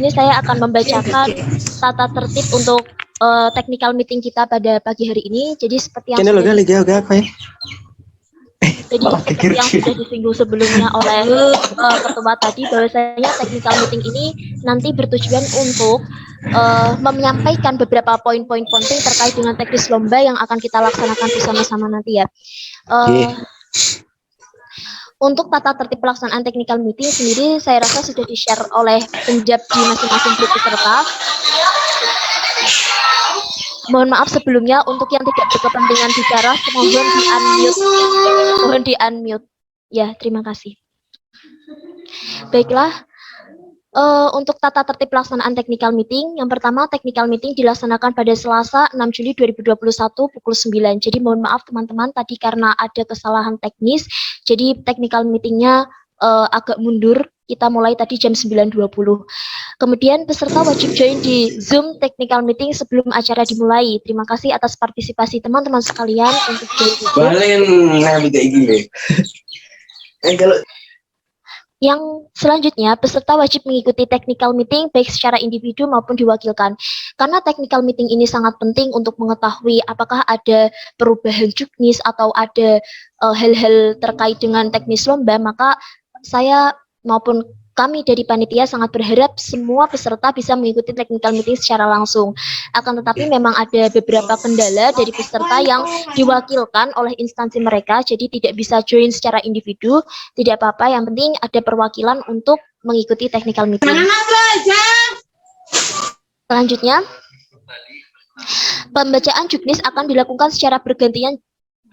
Ini saya akan membacakan tata tertib untuk technical meeting kita pada pagi hari ini. Jadi seperti yang sudah disinggung sebelumnya oleh ketua tadi, bahwasanya technical meeting ini nanti bertujuan untuk menyampaikan beberapa poin-poin penting terkait dengan teknis lomba yang akan kita laksanakan bersama-sama nanti ya. Untuk tata tertib pelaksanaan technical meeting sendiri saya rasa sudah di-share oleh penjab di masing-masing grup peserta. Mohon maaf sebelumnya untuk yang tidak berkepentingan bicara, mohon di-unmute. Ya, terima kasih. Baiklah, untuk tata tertib pelaksanaan technical meeting, yang pertama technical meeting dilaksanakan pada Selasa 6 Juli 2021 pukul 9. Jadi mohon maaf teman-teman, tadi karena ada kesalahan teknis, jadi technical meetingnya agak mundur. Kita mulai tadi jam 9.20. Kemudian peserta wajib join di Zoom technical meeting sebelum acara dimulai. Terima kasih atas partisipasi teman-teman sekalian untuk join di Zoom. Yang selanjutnya, peserta wajib mengikuti technical meeting baik secara individu maupun diwakilkan. Karena technical meeting ini sangat penting untuk mengetahui apakah ada perubahan juknis atau ada hal-hal terkait dengan teknis lomba, maka saya maupun kami dari panitia sangat berharap semua peserta bisa mengikuti technical meeting secara langsung. Akan tetapi memang ada beberapa kendala dari peserta yang diwakilkan oleh instansi mereka, jadi tidak bisa join secara individu. Tidak apa-apa, yang penting ada perwakilan untuk mengikuti technical meeting. Selanjutnya, pembacaan juknis akan dilakukan secara bergantian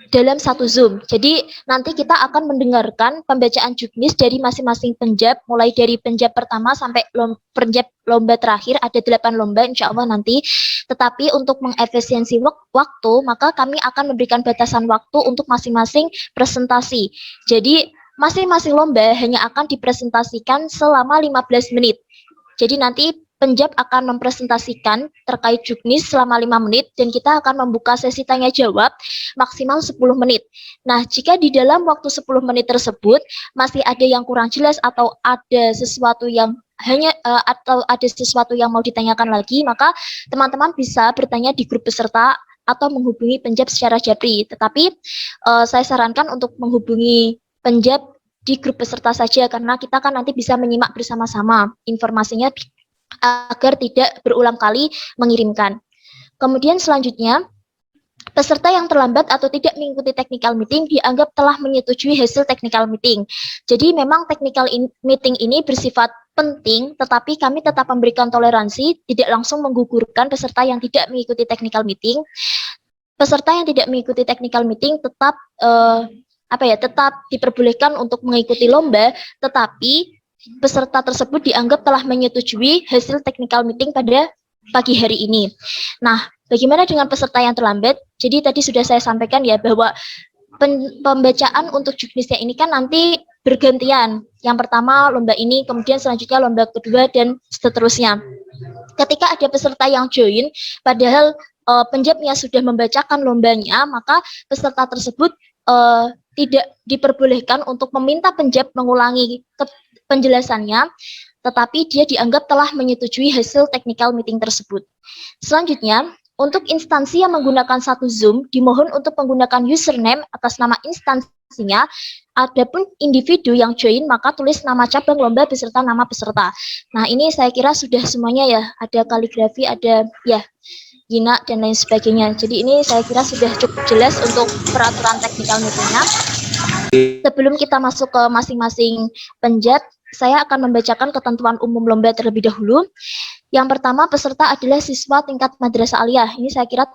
dalam satu Zoom. Jadi nanti kita akan mendengarkan pembacaan juknis dari masing-masing penjab, mulai dari penjab pertama sampai penjab lomba terakhir, ada 8 lomba insya Allah nanti. Tetapi untuk mengefisiensi waktu, maka kami akan memberikan batasan waktu untuk masing-masing presentasi. Jadi masing-masing lomba hanya akan dipresentasikan selama 15 menit. Jadi nanti penjab akan mempresentasikan terkait juknis selama 5 menit dan kita akan membuka sesi tanya jawab maksimal 10 menit. Nah, jika di dalam waktu 10 menit tersebut masih ada yang kurang jelas atau ada sesuatu yang mau ditanyakan lagi, maka teman-teman bisa bertanya di grup peserta atau menghubungi penjab secara japri. Tetapi saya sarankan untuk menghubungi penjab di grup peserta saja, karena kita kan nanti bisa menyimak bersama-sama informasinya agar tidak berulang kali mengirimkan. Kemudian selanjutnya, peserta yang terlambat atau tidak mengikuti technical meeting dianggap telah menyetujui hasil technical meeting. Jadi memang technical meeting ini bersifat penting, tetapi kami tetap memberikan toleransi, tidak langsung menggugurkan peserta yang tidak mengikuti technical meeting. Peserta yang tidak mengikuti technical meeting tetap tetap diperbolehkan untuk mengikuti lomba, tetapi peserta tersebut dianggap telah menyetujui hasil technical meeting pada pagi hari ini. Nah, bagaimana dengan peserta yang terlambat? Jadi tadi sudah saya sampaikan ya bahwa pembacaan untuk juknisnya ini kan nanti bergantian. Yang pertama lomba ini, kemudian selanjutnya lomba kedua dan seterusnya. Ketika ada peserta yang join, padahal penjabnya sudah membacakan lombanya, maka peserta tersebut tidak diperbolehkan untuk meminta penjab mengulangi penjelasannya, tetapi dia dianggap telah menyetujui hasil technical meeting tersebut. Selanjutnya, untuk instansi yang menggunakan satu Zoom, dimohon untuk menggunakan username atas nama instansinya. Adapun individu yang join, maka tulis nama cabang lomba beserta nama peserta. Nah, ini saya kira sudah semuanya ya, ada kaligrafi, ada ya Gina dan lain sebagainya. Jadi ini saya kira sudah cukup jelas untuk peraturan technical meetingnya. Sebelum kita masuk ke masing-masing penjab, saya akan membacakan ketentuan umum lomba terlebih dahulu. Yang pertama, peserta adalah siswa tingkat madrasah aliyah. Ini saya kira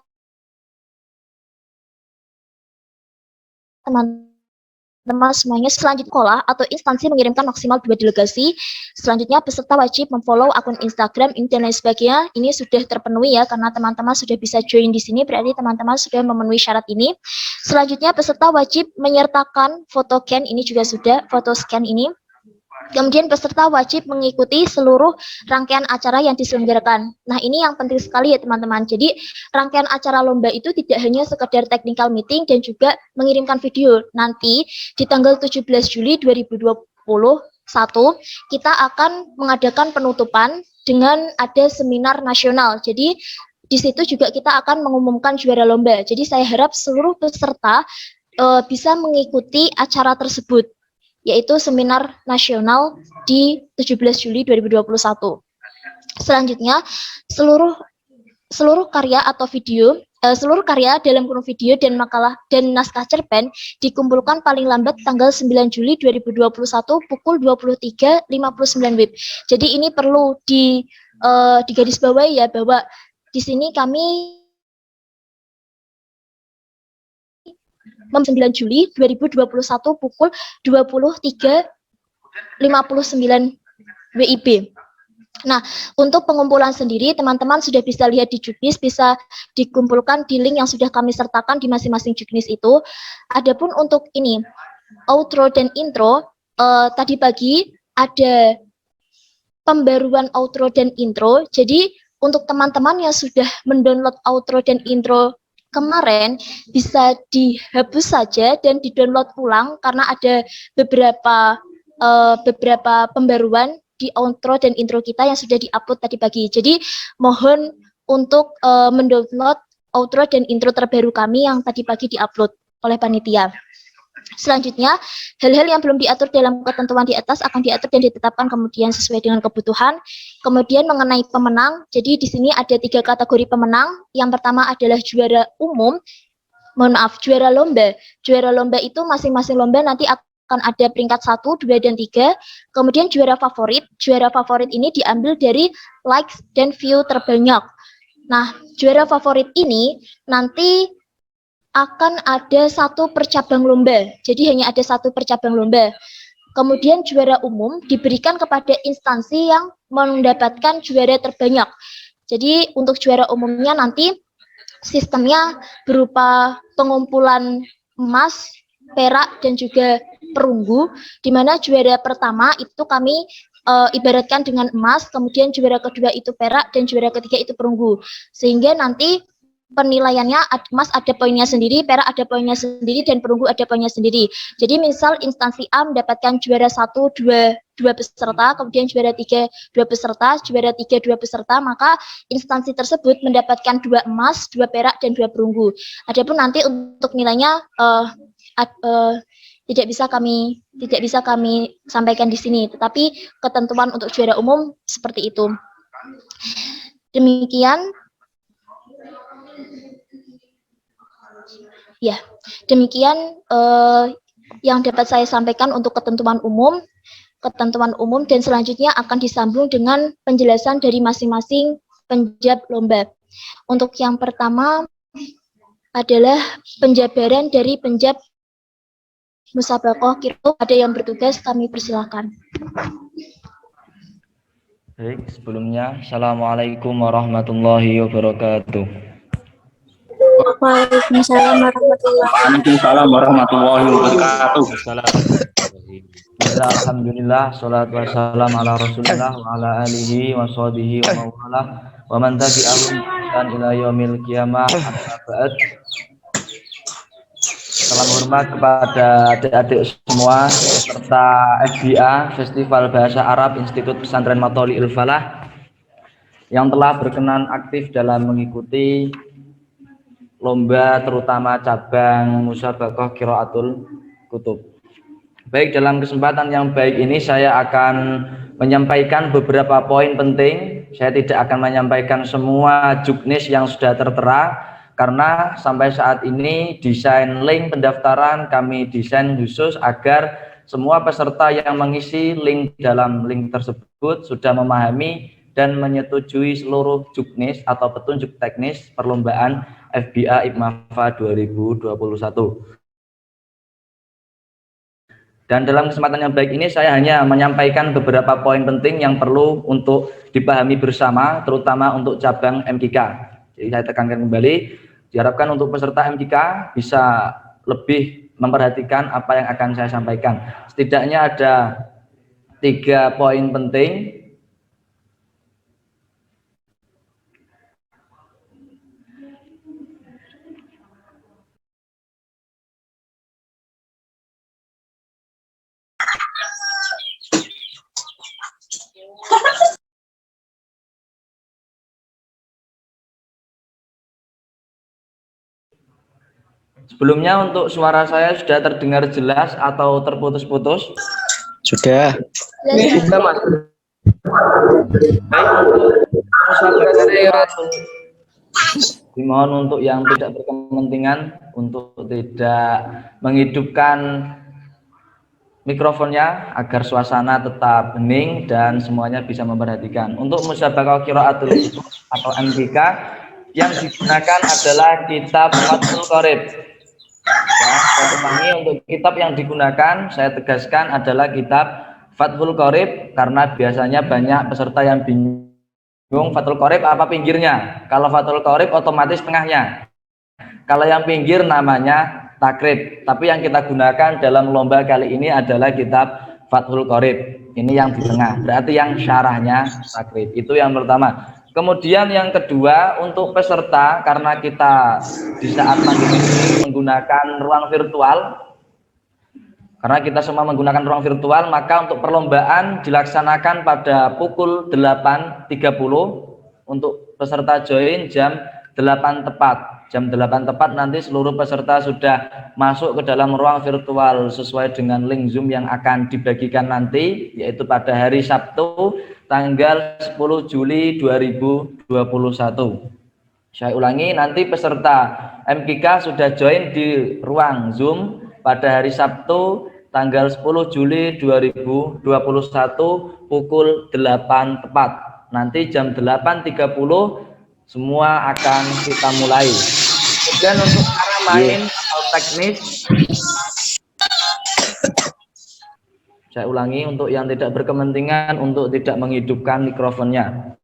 teman-teman semuanya. Selanjutnya, sekolah atau instansi mengirimkan maksimal 2 delegasi. Selanjutnya, peserta wajib memfollow akun Instagram, dan lain sebagainya. Ini sudah terpenuhi ya, karena teman-teman sudah bisa join di sini, berarti teman-teman sudah memenuhi syarat ini. Selanjutnya, peserta wajib menyertakan foto scan, ini juga sudah, foto scan ini. Kemudian peserta wajib mengikuti seluruh rangkaian acara yang diselenggarakan. Nah, ini yang penting sekali ya teman-teman. Jadi rangkaian acara lomba itu tidak hanya sekedar technical meeting dan juga mengirimkan video. Nanti di tanggal 17 Juli 2020 kita akan mengadakan penutupan dengan ada seminar nasional. Jadi di situ juga kita akan mengumumkan juara lomba. Jadi saya harap seluruh peserta bisa mengikuti acara tersebut, yaitu seminar nasional di 17 Juli 2021. Selanjutnya, seluruh karya atau video, seluruh karya dalam kurung video dan makalah dan naskah cerpen dikumpulkan paling lambat tanggal 9 Juli 2021 pukul 23.59 WIB. Jadi ini perlu digarisbawahi ya, bahwa di sini kami 9 Juli 2021 pukul 23.59 WIB. Nah, untuk pengumpulan sendiri, teman-teman sudah bisa lihat di Juknis, bisa dikumpulkan di link yang sudah kami sertakan di masing-masing Juknis itu. Adapun untuk ini, outro dan intro, tadi pagi ada pembaruan outro dan intro. Jadi, untuk teman-teman yang sudah mendownload outro dan intro kemarin, bisa dihapus saja dan di-download ulang, karena ada beberapa pembaruan di outro dan intro kita yang sudah di-upload tadi pagi. Jadi mohon untuk mendownload outro dan intro terbaru kami yang tadi pagi di-upload oleh panitia. Selanjutnya, hal-hal yang belum diatur dalam ketentuan di atas akan diatur dan ditetapkan kemudian sesuai dengan kebutuhan. Kemudian mengenai pemenang, jadi di sini ada 3 kategori pemenang. Yang pertama adalah juara umum, juara lomba. Juara lomba itu masing-masing lomba nanti akan ada peringkat 1, 2, dan 3. Kemudian juara favorit ini diambil dari likes dan view terbanyak. Nah, juara favorit ini nanti akan ada 1 per cabang lomba. Jadi hanya ada 1 per cabang lomba. Kemudian juara umum diberikan kepada instansi yang mendapatkan juara terbanyak. Jadi untuk juara umumnya nanti sistemnya berupa pengumpulan emas, perak, dan juga perunggu, di mana juara pertama itu kami ibaratkan dengan emas, kemudian juara kedua itu perak, dan juara ketiga itu perunggu. Sehingga nanti penilaiannya emas ada poinnya sendiri, perak ada poinnya sendiri, dan perunggu ada poinnya sendiri. Jadi misal instansi A mendapatkan juara 1, 2 peserta, kemudian juara 3 2 peserta, juara 3 2 peserta, maka instansi tersebut mendapatkan 2 emas, 2 perak, dan 2 perunggu. Adapun nanti untuk nilainya tidak bisa kami sampaikan di sini, tetapi ketentuan untuk juara umum seperti itu. Demikian. Ya, demikian yang dapat saya sampaikan untuk ketentuan umum, dan selanjutnya akan disambung dengan penjelasan dari masing-masing penjab lomba. Untuk yang pertama adalah penjabaran dari penjab Musabaqah Qiro. Ada yang bertugas, kami persilakan. Baik, sebelumnya Assalamualaikum warahmatullahi wabarakatuh. Waalaikumsalam warahmatullahi wabarakatuh. Alhamdulillah, salatu wassalamu ala rasulillah wa ala alihi wa sahbihi wa mawalah wa man tabi'ahum dan ila yaumil qiyamah. Amma ba'd. Salam hormat kepada adik-adik semua peserta FBA Festival Bahasa Arab Institut Pesantren Matholi'il Falah yang telah berkenan aktif dalam mengikuti lomba terutama cabang Musabaqah Qiraatul Kutub. Baik, dalam kesempatan yang baik ini saya akan menyampaikan beberapa poin penting. Saya tidak akan menyampaikan semua juknis yang sudah tertera karena sampai saat ini desain link pendaftaran kami desain khusus agar semua peserta yang mengisi link dalam link tersebut sudah memahami dan menyetujui seluruh juknis atau petunjuk teknis perlombaan FBA IPMAFA 2021. Dan dalam kesempatan yang baik ini saya hanya menyampaikan beberapa poin penting yang perlu untuk dipahami bersama, terutama untuk cabang MKK. Jadi saya tekankan kembali, diharapkan untuk peserta MKK bisa lebih memperhatikan apa yang akan saya sampaikan. Setidaknya ada 3 poin penting. Sebelumnya untuk suara saya sudah terdengar jelas atau terputus-putus? Sudah. Sudah, Mas. Baik, untuk musabaqah dimohon untuk yang tidak berkepentingan untuk tidak menghidupkan mikrofonnya agar suasana tetap hening dan semuanya bisa memperhatikan. Untuk musabaqah qiraatul atau MTK yang digunakan adalah kitab Fathul Qorib. Ya, saya ulangi, untuk kitab yang digunakan saya tegaskan adalah kitab Fathul Qorib karena biasanya banyak peserta yang bingung Fathul Qorib apa pinggirnya. Kalau Fathul Qorib otomatis tengahnya. Kalau yang pinggir namanya takrib. Tapi yang kita gunakan dalam lomba kali ini adalah kitab Fathul Qorib. Ini yang di tengah. Berarti yang syarahnya takrib. Itu yang pertama. Kemudian yang kedua untuk peserta, karena kita di saat pandemi ini menggunakan ruang virtual, karena kita semua menggunakan ruang virtual, maka untuk perlombaan dilaksanakan pada pukul 8.30 untuk peserta join jam 8 tepat. Jam 8 tepat nanti seluruh peserta sudah masuk ke dalam ruang virtual sesuai dengan link Zoom yang akan dibagikan nanti, yaitu pada hari Sabtu tanggal 10 Juli 2021. Saya ulangi, nanti peserta MKK sudah join di ruang Zoom pada hari Sabtu tanggal 10 Juli 2021 pukul 8 tepat. Nanti jam 8.30 semua akan kita mulai. Kemudian untuk cara main atau teknis, saya ulangi untuk yang tidak berkepentingan untuk tidak menghidupkan mikrofonnya.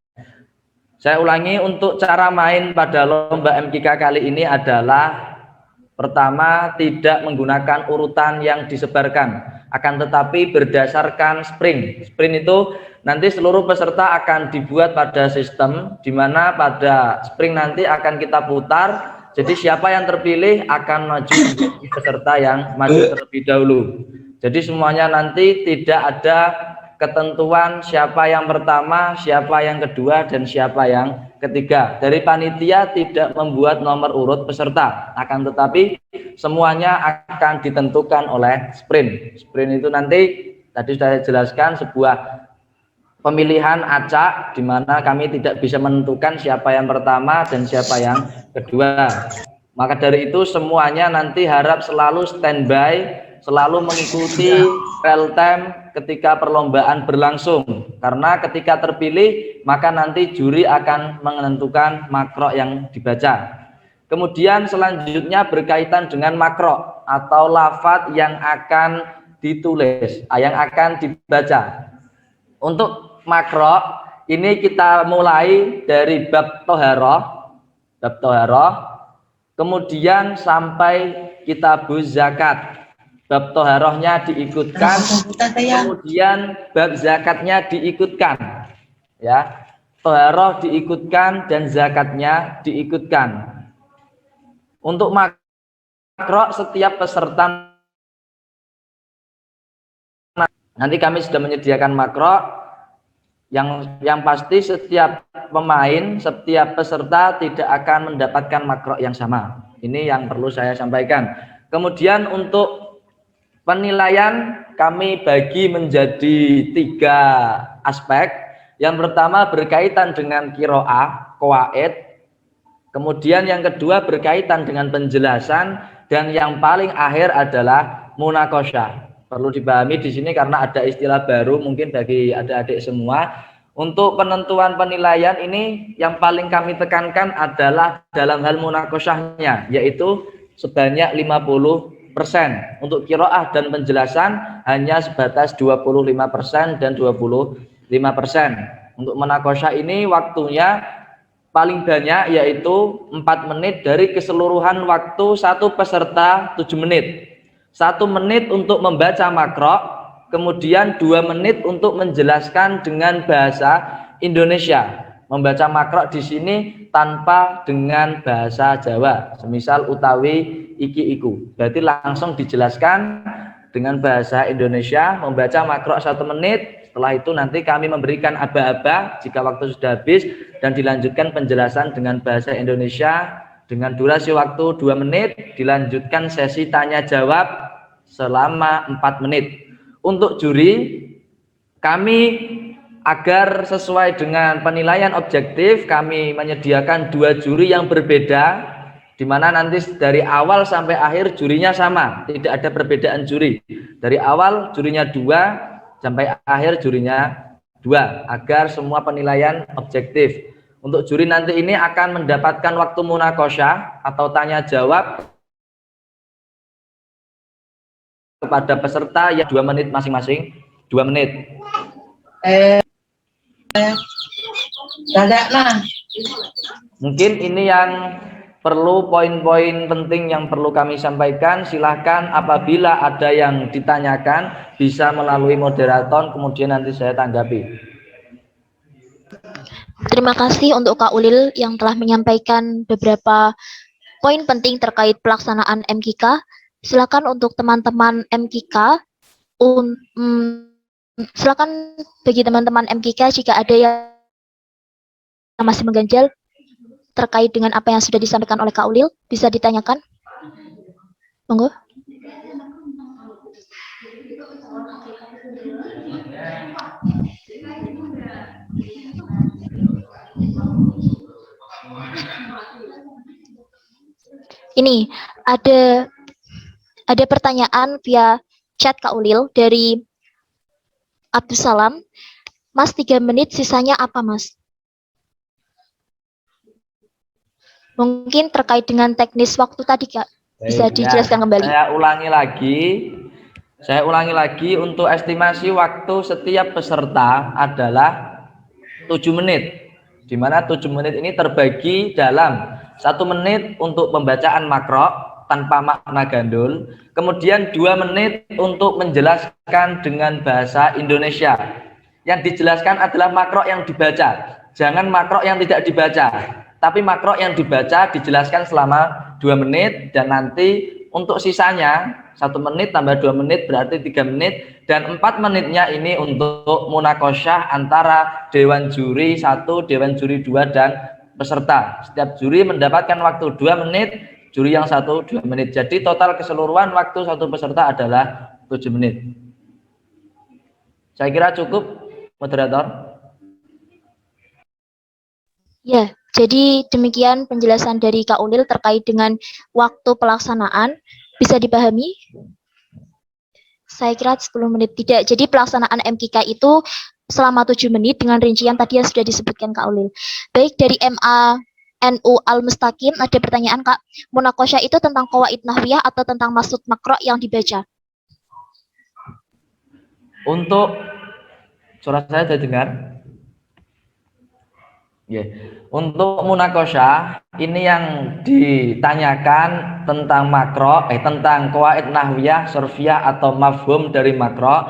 Saya ulangi, untuk cara main pada lomba MKK kali ini adalah pertama, tidak menggunakan urutan yang disebarkan, akan tetapi berdasarkan sprint. Sprint itu nanti seluruh peserta akan dibuat pada sistem di mana pada sprint nanti akan kita putar. Jadi siapa yang terpilih akan maju menjadi peserta yang maju terlebih dahulu. Jadi semuanya nanti tidak ada ketentuan siapa yang pertama, siapa yang kedua, dan siapa yang ketiga. Dari panitia tidak membuat nomor urut peserta, akan tetapi semuanya akan ditentukan oleh sprint. Sprint itu nanti tadi sudah saya jelaskan sebuah pemilihan acak di mana kami tidak bisa menentukan siapa yang pertama dan siapa yang kedua. Maka dari itu semuanya nanti harap selalu standby, selalu mengikuti real time ketika perlombaan berlangsung, karena ketika terpilih maka nanti juri akan menentukan makro yang dibaca. Kemudian selanjutnya berkaitan dengan makro atau lafadz yang akan ditulis, yang akan dibaca. Untuk makro ini kita mulai dari bab toharoh, kemudian sampai kitabuz zakat. Bab toharohnya diikutkan, kemudian bab zakatnya diikutkan, ya. Toharoh diikutkan dan zakatnya diikutkan. Untuk makro setiap peserta nanti kami sudah menyediakan makro yang pasti setiap pemain, setiap peserta tidak akan mendapatkan makro yang sama. Ini yang perlu saya sampaikan. Kemudian untuk penilaian kami bagi menjadi 3 aspek. Yang pertama berkaitan dengan qiraah, qawaid. Kemudian yang kedua berkaitan dengan penjelasan, dan yang paling akhir adalah munaqasyah. Perlu dipahami di sini karena ada istilah baru mungkin bagi adik-adik semua. Untuk penentuan penilaian ini yang paling kami tekankan adalah dalam hal munaqasyahnya, yaitu sebanyak 50%. Untuk qiraah dan penjelasan hanya sebatas 25% dan 25%. Untuk munaqasyah ini waktunya paling banyak yaitu 4 menit dari keseluruhan waktu satu peserta 7 menit. 1 menit untuk membaca makro, kemudian 2 menit untuk menjelaskan dengan bahasa Indonesia. Membaca makro di sini tanpa dengan bahasa Jawa, semisal utawi iki iku. Berarti langsung dijelaskan dengan bahasa Indonesia. Membaca makro 1 menit, Setelah itu nanti kami memberikan aba-aba jika waktu sudah habis dan dilanjutkan penjelasan dengan bahasa Indonesia dengan durasi waktu 2 menit, dilanjutkan sesi tanya jawab selama 4 menit. Untuk juri, kami agar sesuai dengan penilaian objektif, kami menyediakan 2 juri yang berbeda, di mana nanti dari awal sampai akhir jurinya sama, tidak ada perbedaan juri. Dari awal jurinya 2, sampai akhir jurinya 2, agar semua penilaian objektif. Untuk juri nanti ini akan mendapatkan waktu munakosyah atau tanya jawab kepada peserta ya 2 menit masing-masing, 2 menit. Mungkin ini yang perlu poin-poin penting yang perlu kami sampaikan. Silahkan apabila ada yang ditanyakan bisa melalui moderator, kemudian nanti saya tanggapi. Terima kasih untuk Kak Ulil yang telah menyampaikan beberapa poin penting terkait pelaksanaan MKK. Silakan untuk teman-teman MKK, silakan bagi teman-teman MKK jika ada yang masih mengganjal terkait dengan apa yang sudah disampaikan oleh Kak Ulil, bisa ditanyakan. Monggo. Ini ada pertanyaan via chat Kak Ulil dari Abdus Salam. Mas, 3 menit sisanya apa, Mas? Mungkin terkait dengan teknis waktu tadi, Kak. Bisa dijelaskan kembali. Saya ulangi lagi untuk estimasi waktu setiap peserta adalah 7 menit. Di mana 7 menit ini terbagi dalam 1 menit untuk pembacaan makro tanpa makna gandul, kemudian 2 menit untuk menjelaskan dengan bahasa Indonesia. Yang dijelaskan adalah makro yang dibaca, jangan makro yang tidak dibaca, tapi makro yang dibaca dijelaskan selama 2 menit, dan nanti untuk sisanya 1 menit tambah 2 menit berarti 3 menit, dan 4 menitnya ini untuk munakosyah antara dewan juri 1, dewan juri 2, dan peserta. Setiap juri mendapatkan waktu 2 menit, juri yang 1 2 menit. Jadi total keseluruhan waktu satu peserta adalah 7 menit. Saya kira cukup, moderator. Ya, jadi demikian penjelasan dari Kak Ulil terkait dengan waktu pelaksanaan. Bisa dipahami? Saya kira 10 menit tidak. Jadi pelaksanaan MKK itu selama 7 menit dengan rincian tadi yang sudah disebutkan Kak Ulil. Baik, dari MA NU Al-Mustaqim ada pertanyaan, Kak. Munakosyah itu tentang qawaid nahwiyah atau tentang maksud makro yang dibaca? Untuk suara saya sudah dengar? Yeah. Untuk munakosyah ini yang ditanyakan tentang makro, tentang qawaid nahwiyah, sorfiyah atau mafhum dari makro.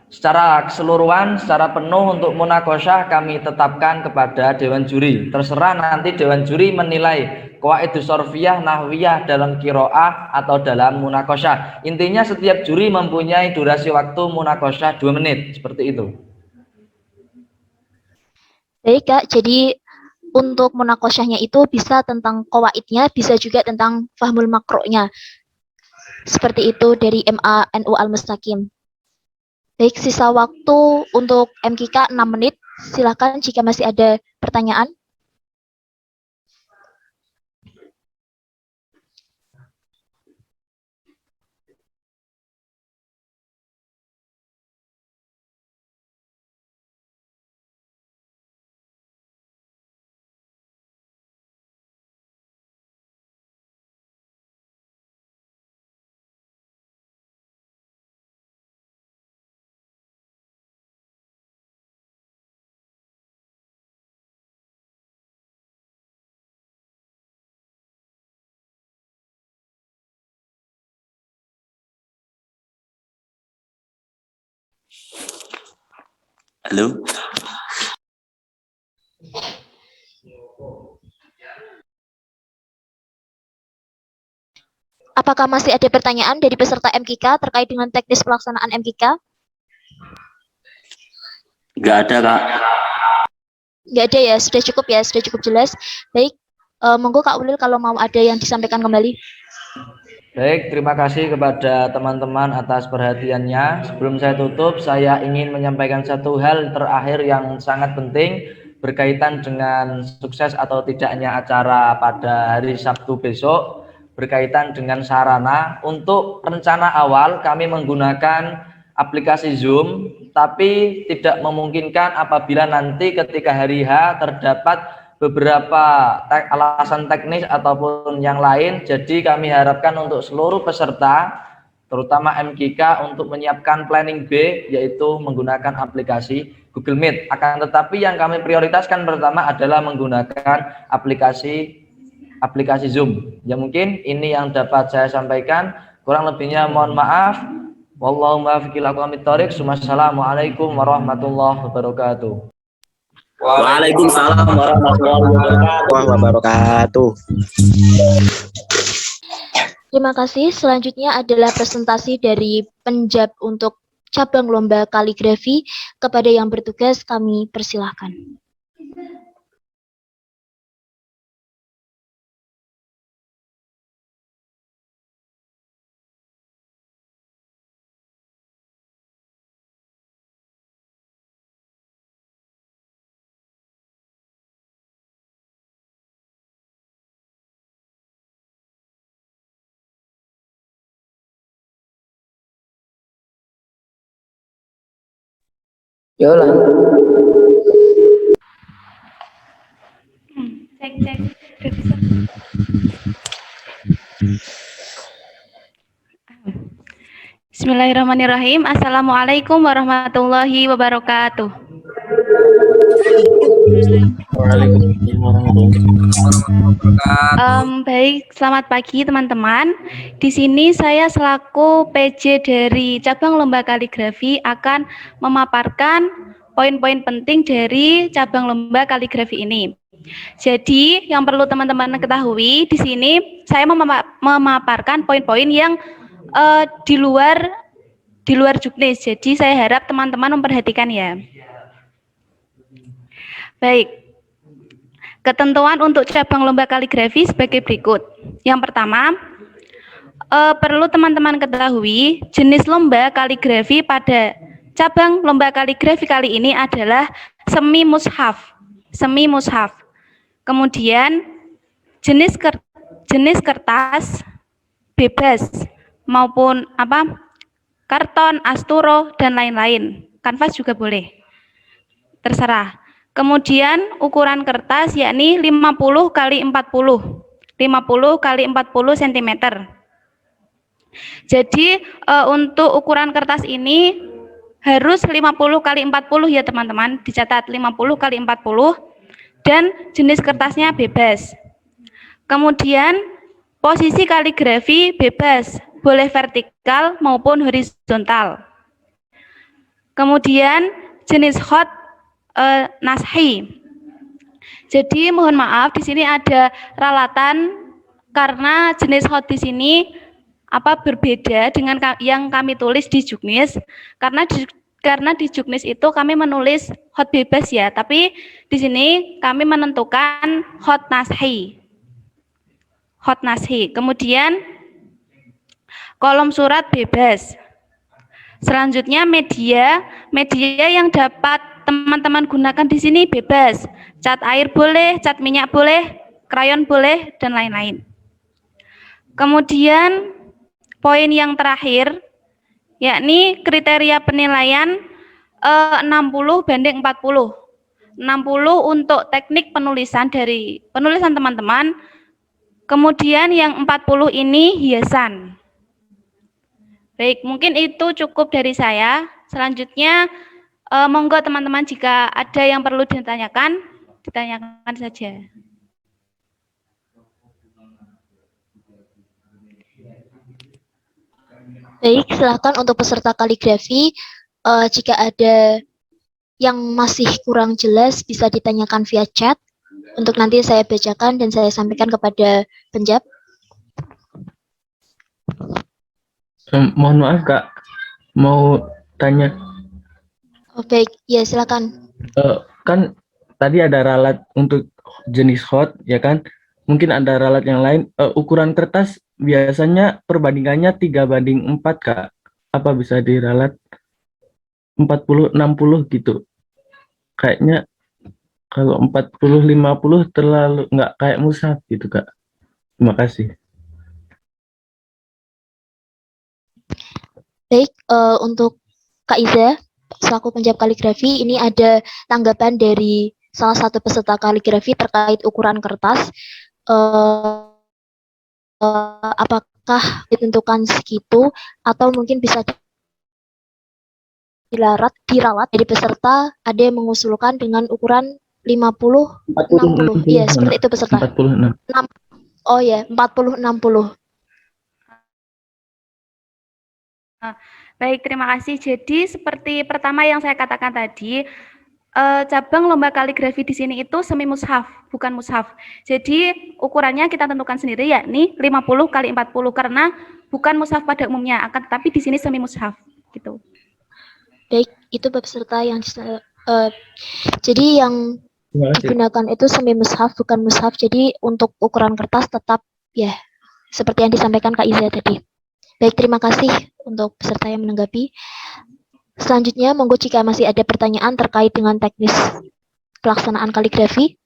Secara keseluruhan, secara penuh untuk munakosyah kami tetapkan kepada dewan juri. Terserah nanti dewan juri menilai qawaid sorfiyah, nahwiyah dalam kiroah atau dalam munakosyah. Intinya setiap juri mempunyai durasi waktu munakosyah 2 menit, seperti itu. Baik, Kak. Jadi untuk munakosyahnya itu bisa tentang qawaidnya, bisa juga tentang fahmul makronya. Seperti itu dari MA NU Al-Mustaqim. Baik, sisa waktu untuk MKK 6 menit. Silakan jika masih ada pertanyaan. Halo. Apakah masih ada pertanyaan dari peserta MKK terkait dengan teknis pelaksanaan MKK? Nggak ada, Kak. Nggak ada ya, sudah cukup jelas. Baik, monggo Kak Ulil kalau mau ada yang disampaikan kembali. Baik, terima kasih kepada teman-teman atas perhatiannya. Sebelum saya tutup, saya ingin menyampaikan satu hal terakhir yang sangat penting berkaitan dengan sukses atau tidaknya acara pada hari Sabtu besok, berkaitan dengan sarana. Untuk rencana awal kami menggunakan aplikasi Zoom, tapi tidak memungkinkan apabila nanti ketika hari H terdapat beberapa alasan teknis ataupun yang lain. Jadi kami harapkan untuk seluruh peserta terutama MGK untuk menyiapkan planning B, yaitu menggunakan aplikasi Google Meet. Akan tetapi yang kami prioritaskan pertama adalah menggunakan aplikasi Zoom. Ya mungkin ini yang dapat saya sampaikan, kurang lebihnya mohon maaf. Wallahu muwaffiq ila aqwamit thoriq. Wassalamualaikum warahmatullahi wabarakatuh. Waalaikumsalam warahmatullahi wabarakatuh. Terima kasih. Selanjutnya adalah presentasi dari Penjab untuk cabang lomba kaligrafi. Kepada yang bertugas kami persilahkan. Yo Cek. Bismillahirrahmanirrahim. Assalamualaikum warahmatullahi wabarakatuh. Baik, selamat pagi teman-teman. Di sini saya selaku PJ dari cabang lomba kaligrafi akan memaparkan poin-poin penting dari cabang lomba kaligrafi ini. Jadi, yang perlu teman-teman ketahui di sini saya memaparkan poin-poin yang di luar juknis. Jadi, saya harap teman-teman memperhatikan ya. Baik. Ketentuan untuk cabang lomba kaligrafi sebagai berikut. Yang pertama, perlu teman-teman ketahui jenis lomba kaligrafi pada cabang lomba kaligrafi kali ini adalah semi mushaf. Kemudian jenis kertas bebas maupun karton, asturo dan lain-lain. Kanvas juga boleh. Terserah. Kemudian ukuran kertas yakni 50 kali 40 kali 40 cm. Jadi untuk ukuran kertas ini harus 50 kali 40 ya teman-teman, dicatat 50 kali 40 dan jenis kertasnya bebas. Kemudian posisi kaligrafi bebas, boleh vertikal maupun horizontal. Kemudian jenis hot nashi. Jadi mohon maaf di sini ada ralatan karena jenis hot di sini berbeda dengan yang kami tulis di juknis karena di juknis itu kami menulis hot bebas ya, tapi di sini kami menentukan hot nashi. Kemudian kolom surat bebas. Selanjutnya media yang dapat teman-teman gunakan di sini bebas. Cat air boleh, cat minyak boleh, krayon boleh, dan lain-lain. Kemudian poin yang terakhir, yakni kriteria penilaian 60/40. 60 untuk teknik penulisan dari penulisan teman-teman. Kemudian yang 40 ini hiasan. Baik, mungkin itu cukup dari saya. Selanjutnya, monggo teman-teman jika ada yang perlu ditanyakan saja. Baik, silakan untuk peserta kaligrafi. Jika ada yang masih kurang jelas, bisa ditanyakan via chat. Untuk nanti saya bacakan dan saya sampaikan kepada Penjab. Mohon maaf Kak, mau tanya. Oh, baik, ya silakan. Kan tadi ada ralat untuk jenis hot, ya kan? Mungkin ada ralat yang lain. Ukuran kertas biasanya perbandingannya 3:4, Kak. Apa bisa diralat 40:60 gitu? Kayaknya kalau 40:50 terlalu nggak kayak mushaf gitu, Kak. Terima kasih. Baik, untuk Kak Iza, selaku penjawab kaligrafi, ini ada tanggapan dari salah satu peserta kaligrafi terkait ukuran kertas. Apakah ditentukan segitu atau mungkin bisa diralat dari peserta, ada yang mengusulkan dengan ukuran 50-60. Iya, seperti itu peserta. 46. Oh ya, 40-60. Baik, terima kasih. Jadi seperti pertama yang saya katakan tadi, cabang lomba kaligrafi di sini itu semi mushaf, bukan mushaf. Jadi ukurannya kita tentukan sendiri, yakni 50 kali 40 karena bukan mushaf pada umumnya, akan tetapi di sini semi mushaf gitu. Baik, itu peserta yang jadi yang Terima kasih. digunakan itu semi mushaf, bukan mushaf. Jadi untuk ukuran kertas tetap ya seperti yang disampaikan Kak Iza tadi. Baik, terima kasih untuk peserta yang menanggapi. Selanjutnya, monggo jika masih ada pertanyaan terkait dengan teknis pelaksanaan kaligrafi.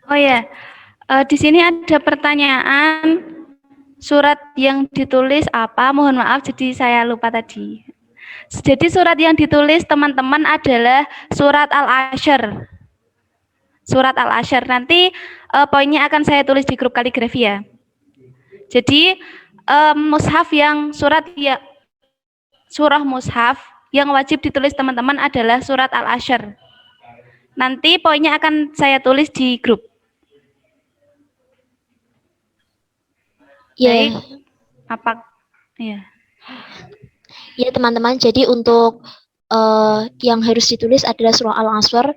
Oh ya, di sini ada pertanyaan surat yang ditulis apa? Mohon maaf, jadi saya lupa tadi. Jadi surat yang ditulis teman-teman adalah surat Al-Asyr. Surat Al-Asyr. Nanti poinnya akan saya tulis di grup kaligrafi ya. Jadi mushaf yang surah mushaf yang wajib ditulis teman-teman adalah surat Al-Asyr. Nanti poinnya akan saya tulis di grup. Ya, Apa? Ya. ya teman-teman. Jadi untuk yang harus ditulis adalah surah Al-Asyr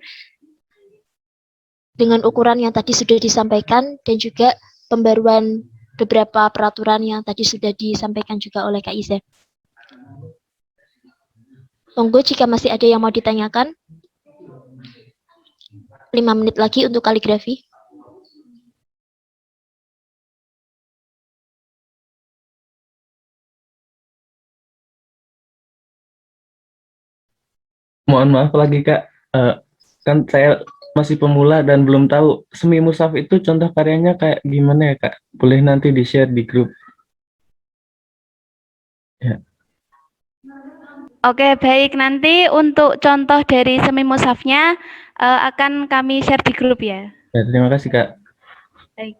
dengan ukuran yang tadi sudah disampaikan dan juga pembaruan beberapa peraturan yang tadi sudah disampaikan juga oleh Kak Iza. Monggo jika masih ada yang mau ditanyakan. 5 menit lagi untuk kaligrafi. Mohon maaf lagi, Kak. Kan saya masih pemula dan belum tahu semi mushaf itu contoh karyanya kayak gimana ya, Kak? Boleh nanti di-share di grup. Ya. Oke, baik. Nanti untuk contoh dari semi mushafnya akan kami share di grup ya. Ya, terima kasih, Kak. Baik.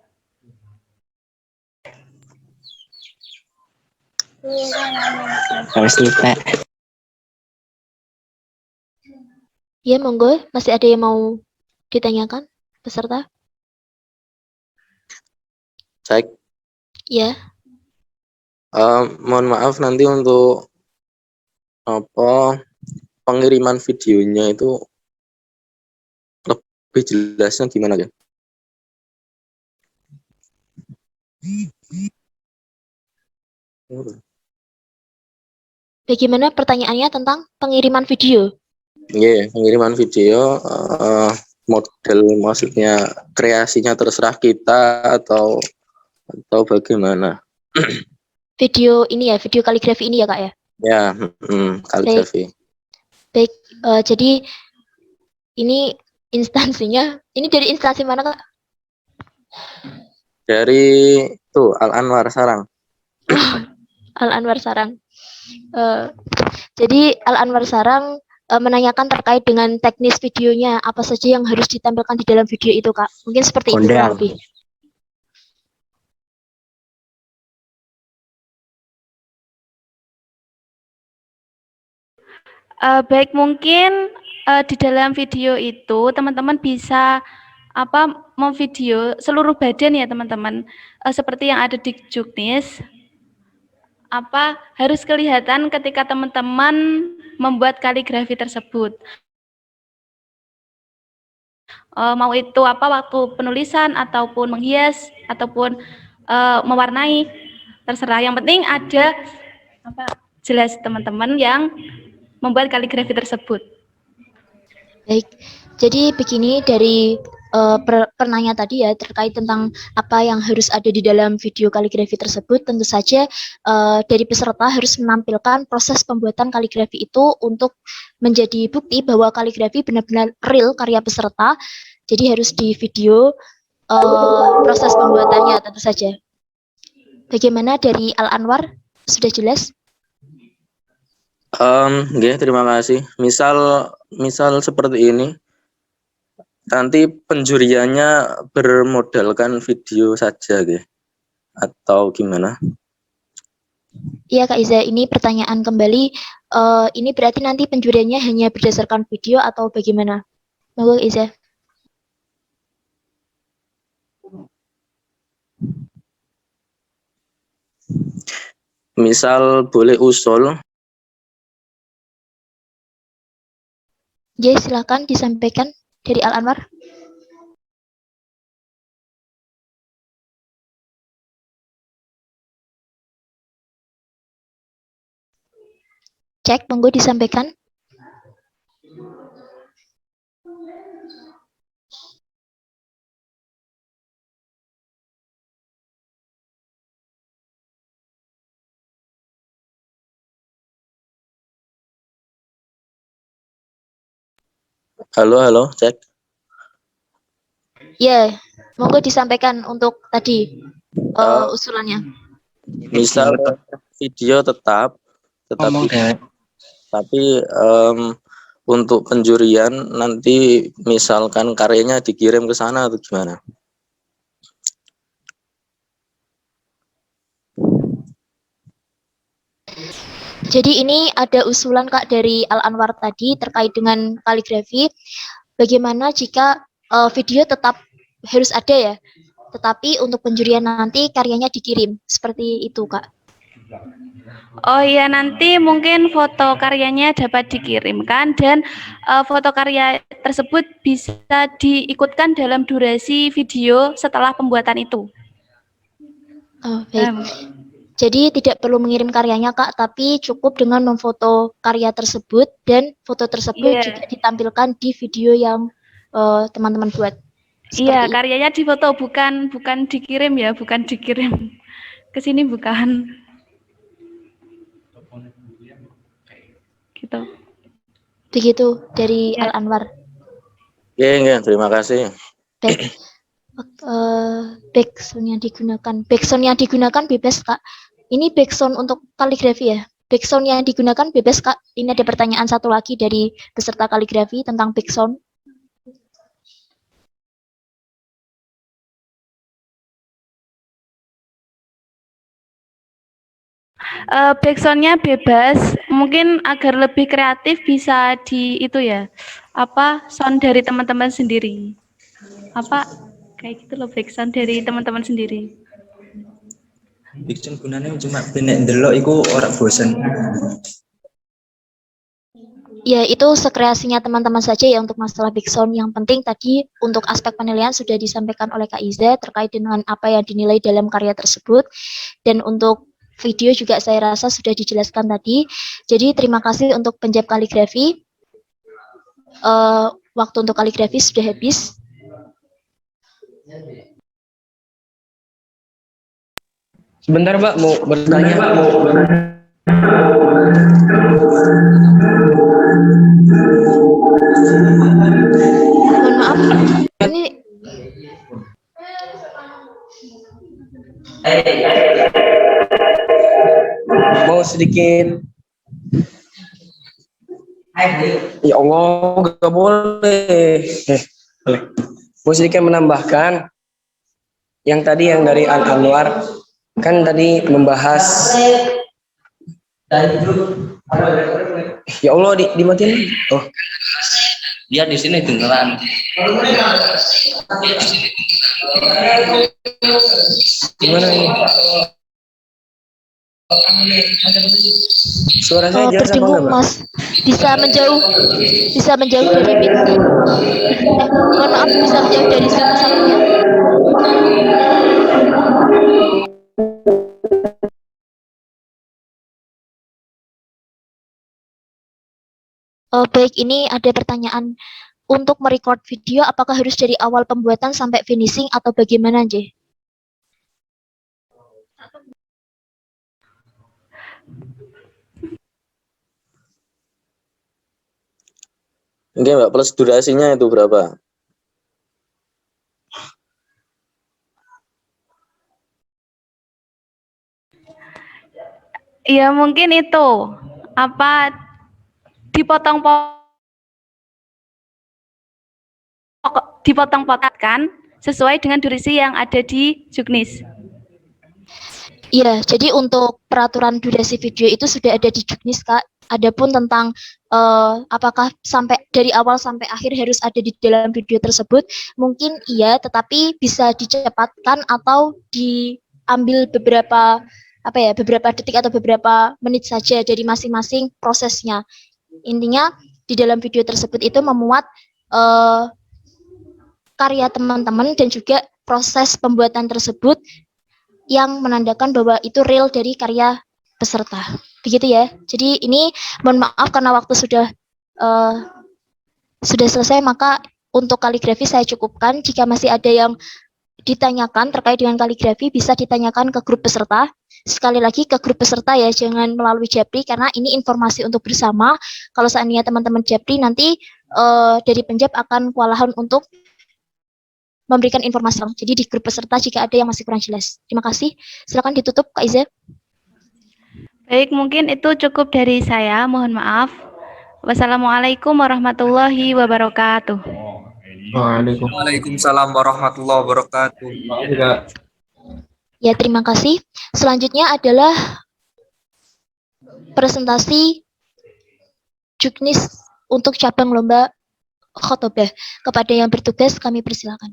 Ya, monggo. Masih ada yang mau ditanyakan peserta? Cek. Ya. Mohon maaf nanti untuk pengiriman videonya itu lebih jelasnya gimana ya? Bagaimana pertanyaannya tentang pengiriman video? Iya, pengiriman video model maksudnya kreasinya terserah kita atau bagaimana? Video ini ya, video kaligrafi ini ya Kak ya? Ya, kaligrafi. Baik, jadi ini instansinya, ini dari instansi mana Kak? Dari tuh Al-Anwar Sarang. Al-Anwar Sarang. Jadi Al-Anwar Sarang menanyakan terkait dengan teknis videonya, apa saja yang harus ditampilkan di dalam video itu Kak? Mungkin seperti itu kurang lebih. Baik, mungkin di dalam video itu teman-teman bisa memvideo seluruh badan ya teman-teman, seperti yang ada di juknis. Harus kelihatan ketika teman-teman membuat kaligrafi tersebut. Mau itu waktu penulisan ataupun menghias ataupun mewarnai, terserah. Yang penting ada jelas teman-teman yang membuat kaligrafi tersebut. Baik, jadi begini dari penanya tadi ya terkait tentang apa yang harus ada di dalam video kaligrafi tersebut. Tentu saja dari peserta harus menampilkan proses pembuatan kaligrafi itu untuk menjadi bukti bahwa kaligrafi benar-benar real karya peserta. Jadi harus di video proses pembuatannya tentu saja. Bagaimana dari Al Anwar? Sudah jelas? Nggih, terima kasih. Misal seperti ini, nanti penjuriannya bermodalkan video saja, nggih, atau gimana? Iya Kak Iza, ini pertanyaan kembali. Ini berarti nanti penjuriannya hanya berdasarkan video atau bagaimana? Monggo Kak Iza. Misal boleh usul. Ya, silakan disampaikan dari Al Anwar. Cek, monggo disampaikan. Halo, cek. Ya, monggo disampaikan untuk tadi usulannya. Misal video tapi untuk penjurian nanti misalkan karyanya dikirim ke sana atau gimana? Jadi ini ada usulan Kak dari Al Anwar tadi terkait dengan kaligrafi. Bagaimana jika video tetap harus ada ya, tetapi untuk penjurian nanti karyanya dikirim, seperti itu Kak. Oh iya, nanti mungkin foto karyanya dapat dikirimkan dan foto karya tersebut bisa diikutkan dalam durasi video setelah pembuatan itu. Oh, baik. Jadi tidak perlu mengirim karyanya Kak, tapi cukup dengan memfoto karya tersebut dan foto tersebut juga ditampilkan di video yang teman-teman buat. Iya, karyanya difoto, bukan dikirim ya, bukan dikirim ke sini, bukan. Gitu. Begitu dari Al Anwar. Iya, terima kasih. Baik. Backsound yang digunakan bebas Kak. Ini backsound untuk kaligrafi ya. Backsound yang digunakan bebas Kak. Ini ada pertanyaan satu lagi dari peserta kaligrafi tentang backsound. Backsoundnya bebas, mungkin agar lebih kreatif bisa di itu ya, sound dari teman-teman sendiri, kayak gitu loh, backsound dari teman-teman sendiri. Backsound gunanya cuma benek ndelok iku ora bosen. Ya, itu sekreasinya teman-teman saja ya untuk masalah backsound. Yang penting tadi untuk aspek penilaian sudah disampaikan oleh Kak Iza terkait dengan apa yang dinilai dalam karya tersebut. Dan untuk video juga saya rasa sudah dijelaskan tadi. Jadi terima kasih untuk penjawab kaligrafi. Waktu untuk kaligrafi sudah habis. Sebentar Mbak, mau bertanya. Mohon maaf, ini Mau sedikit. Ya Allah, gak boleh. Mau sedikit menambahkan yang tadi yang dari Al Anwar kan tadi membahas. Ya Allah, dimatiin. Oh. Dia di sini dengeran. Gimana ini? Suara saya jelas apa enggak, Berdenggung, Pak? Mas. Bisa menjauh dari meeting. Mohon maaf, bisa menjauh dari Zoom satunya. Baik, ini ada pertanyaan. Untuk merecord video, apakah harus dari awal pembuatan sampai finishing atau bagaimana, J? Ini Mbak, plus durasinya itu berapa? Ya mungkin itu apa dipotong-potong kan sesuai dengan durasi yang ada di Juknis. Iya, jadi untuk peraturan durasi video itu sudah ada di Juknis, Kak. Adapun tentang apakah sampai dari awal sampai akhir harus ada di dalam video tersebut, mungkin iya, tetapi bisa dicepatkan atau diambil beberapa detik atau beberapa menit saja dari masing-masing prosesnya. Intinya di dalam video tersebut itu memuat karya teman-teman dan juga proses pembuatan tersebut yang menandakan bahwa itu real dari karya peserta. Begitu ya. Jadi ini mohon maaf karena waktu sudah selesai, maka untuk kaligrafi saya cukupkan. Jika masih ada yang ditanyakan terkait dengan kaligrafi, bisa ditanyakan ke grup peserta. Sekali lagi ke grup peserta ya, jangan melalui Japri karena ini informasi untuk bersama. Kalau seandainya teman-teman Japri nanti dari Penjap akan kewalahan untuk memberikan informasi. Jadi di grup peserta jika ada yang masih kurang jelas. Terima kasih. Silakan ditutup, Kak Iza. Baik, mungkin itu cukup dari saya. Mohon maaf. Wassalamualaikum warahmatullahi wabarakatuh. Waalaikumsalam warahmatullahi wabarakatuh. Ya, terima kasih. Selanjutnya adalah presentasi Juknis untuk cabang lomba khotbah. Kepada yang bertugas kami persilakan.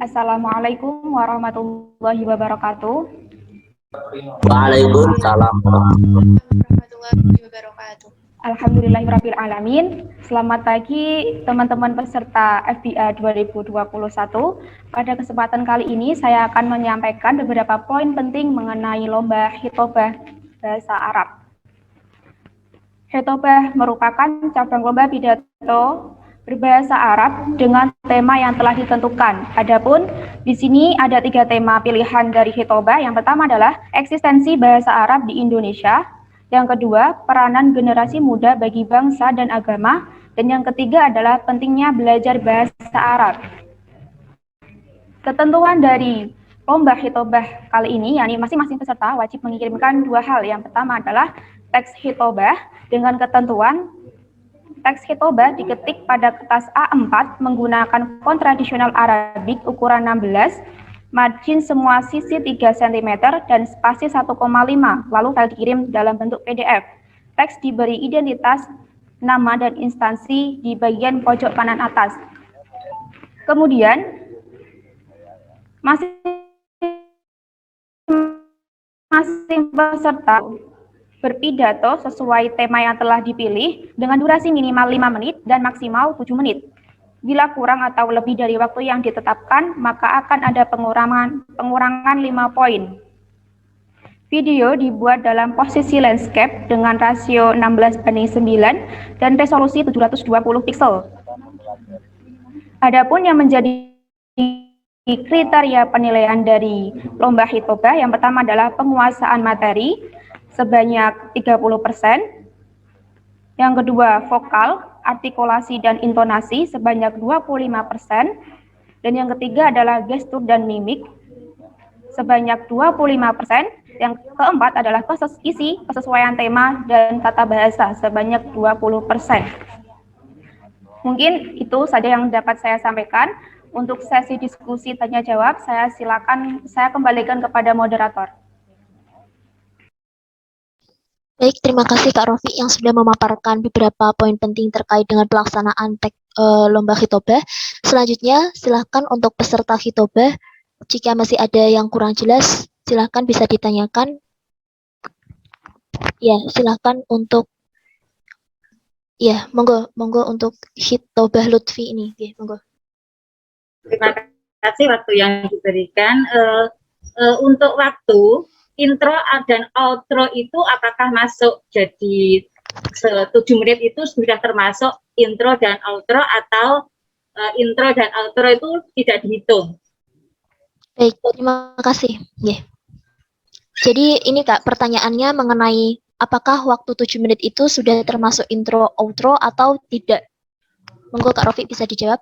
Assalamualaikum warahmatullahi wabarakatuh. Waalaikumsalam Warahmatullahi wabarakatuh. Alhamdulillahirabbil alamin. Selamat pagi teman-teman peserta FBA 2021. Pada kesempatan kali ini saya akan menyampaikan beberapa poin penting mengenai lomba khitobah bahasa Arab. Khitobah merupakan cabang lomba pidato berbahasa Arab dengan tema yang telah ditentukan. Adapun di sini ada 3 tema pilihan dari khitobah. Yang pertama adalah eksistensi bahasa Arab di Indonesia. Yang kedua, peranan generasi muda bagi bangsa dan agama. Dan yang ketiga adalah pentingnya belajar bahasa Arab. Ketentuan dari lomba khitobah kali ini, yakni masing-masing peserta wajib mengirimkan 2 hal. Yang pertama adalah teks khitobah dengan ketentuan teks khitobah diketik pada kertas A4 menggunakan font tradisional Arabik ukuran 16, margin semua sisi 3 cm dan spasi 1,5, lalu file dikirim dalam bentuk PDF. Teks diberi identitas, nama dan instansi di bagian pojok kanan atas. Kemudian, masing-masing peserta berpidato sesuai tema yang telah dipilih dengan durasi minimal 5 menit dan maksimal 7 menit. Bila kurang atau lebih dari waktu yang ditetapkan, maka akan ada pengurangan 5 poin. Video dibuat dalam posisi landscape dengan rasio 16:9 dan resolusi 720 pixel. Adapun yang menjadi kriteria penilaian dari lomba hitobah yang pertama adalah penguasaan materi sebanyak 30%, yang kedua vokal, artikulasi dan intonasi sebanyak 25%, dan yang ketiga adalah gestur dan mimik sebanyak 25%, yang keempat adalah isi, kesesuaian tema, dan tata bahasa sebanyak 20%. Mungkin itu saja yang dapat saya sampaikan. Untuk sesi diskusi tanya jawab, saya kembalikan kepada moderator. Baik, terima kasih Kak Rofi yang sudah memaparkan beberapa poin penting terkait dengan pelaksanaan lomba hitobah. Selanjutnya, silakan untuk peserta hitobah, jika masih ada yang kurang jelas, silakan bisa ditanyakan. Ya, silakan untuk monggo untuk hitobah Lutfi ini. Ya, monggo. Terima kasih waktu yang diberikan. Untuk waktu intro dan outro itu apakah masuk jadi 7 menit itu sudah termasuk intro dan outro, atau intro dan outro itu tidak dihitung? Baik, terima kasih. Yeah. Jadi ini Kak, pertanyaannya mengenai apakah waktu 7 menit itu sudah termasuk intro, outro atau tidak? Monggo Kak Rofi bisa dijawab.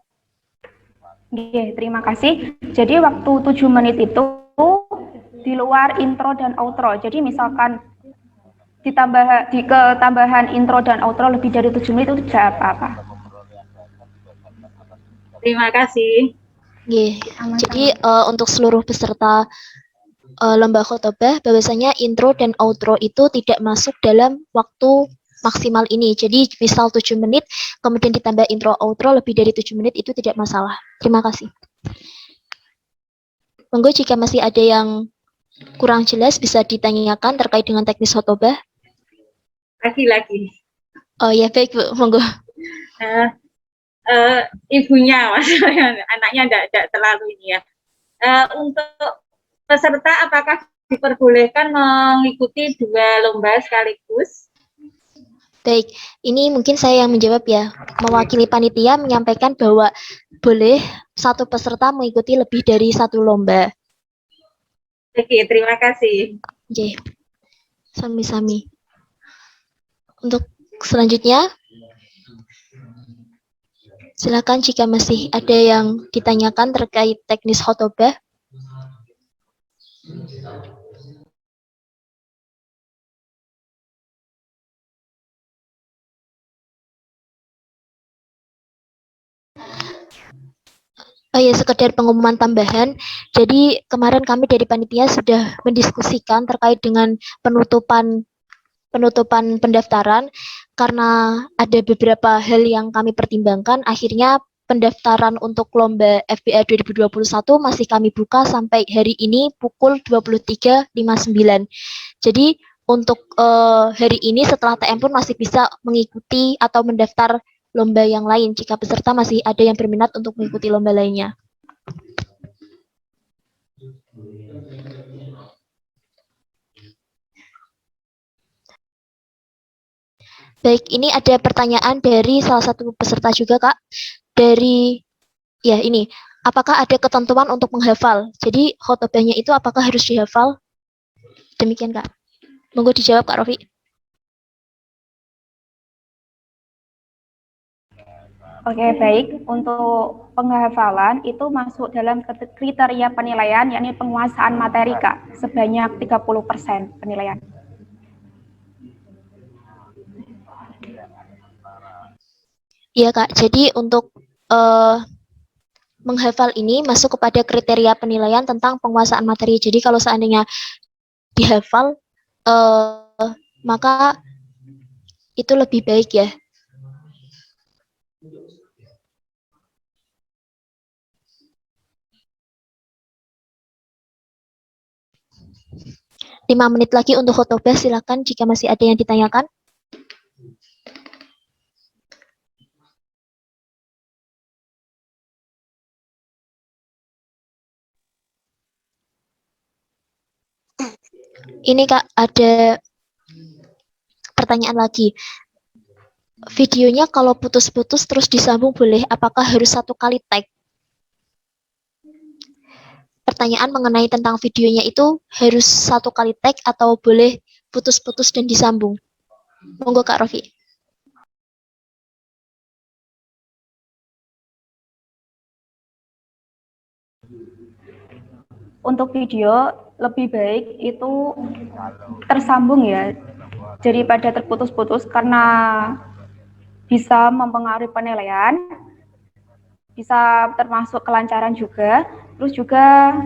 Oke, terima kasih. Jadi waktu 7 menit itu di luar intro dan outro. Jadi misalkan ketambahan intro dan outro lebih dari 7 menit itu tidak apa-apa. Terima kasih. Yeah. Jadi untuk seluruh peserta lomba khotbah, bahwasanya intro dan outro itu tidak masuk dalam waktu maksimal ini. Jadi misal 7 menit, kemudian ditambah intro outro lebih dari 7 menit itu tidak masalah. Terima kasih. Monggo jika masih ada yang kurang jelas bisa ditanyakan terkait dengan teknis khotbah. Lagi-lagi. Oh ya, baik Bu, monggo. Ibunya, maksudnya anaknya tidak terlalu ini ya. Untuk peserta apakah diperbolehkan mengikuti 2 lomba sekaligus? Baik, ini mungkin saya yang menjawab ya. Mewakili panitia menyampaikan bahwa boleh satu peserta mengikuti lebih dari 1 lomba. Oke, terima kasih. Oke, sami-sami. Untuk selanjutnya, silakan jika masih ada yang ditanyakan terkait teknis khotbah. Oh ya, sekedar pengumuman tambahan. Jadi kemarin kami dari panitia sudah mendiskusikan terkait dengan penutupan pendaftaran karena ada beberapa hal yang kami pertimbangkan. Akhirnya pendaftaran untuk lomba FBA 2021 masih kami buka sampai hari ini pukul 23.59. Jadi untuk hari ini setelah TM pun masih bisa mengikuti atau mendaftar lomba yang lain jika peserta masih ada yang berminat untuk mengikuti lomba lainnya. Baik, ini ada pertanyaan dari salah satu peserta juga, Kak. Apakah ada ketentuan untuk menghafal? Jadi khotbahnya itu apakah harus dihafal? Demikian, Kak. Monggo dijawab, Kak Rofi. Oke, baik. Untuk penghafalan itu masuk dalam kriteria penilaian, yakni penguasaan materi, Kak, sebanyak 30% penilaian. Iya, Kak. Jadi untuk menghafal ini masuk kepada kriteria penilaian tentang penguasaan materi. Jadi kalau seandainya dihafal, maka itu lebih baik ya. Lima menit lagi untuk khotbah, silakan jika masih ada yang ditanyakan. Ini Kak, ada pertanyaan lagi. Videonya kalau putus-putus terus disambung boleh, apakah harus 1 kali tag? Pertanyaan mengenai tentang videonya itu harus 1 kali tag atau boleh putus-putus dan disambung? Monggo Kak Rofi. Untuk video lebih baik itu tersambung ya, daripada terputus-putus karena bisa mempengaruhi penilaian, bisa termasuk kelancaran juga. Terus juga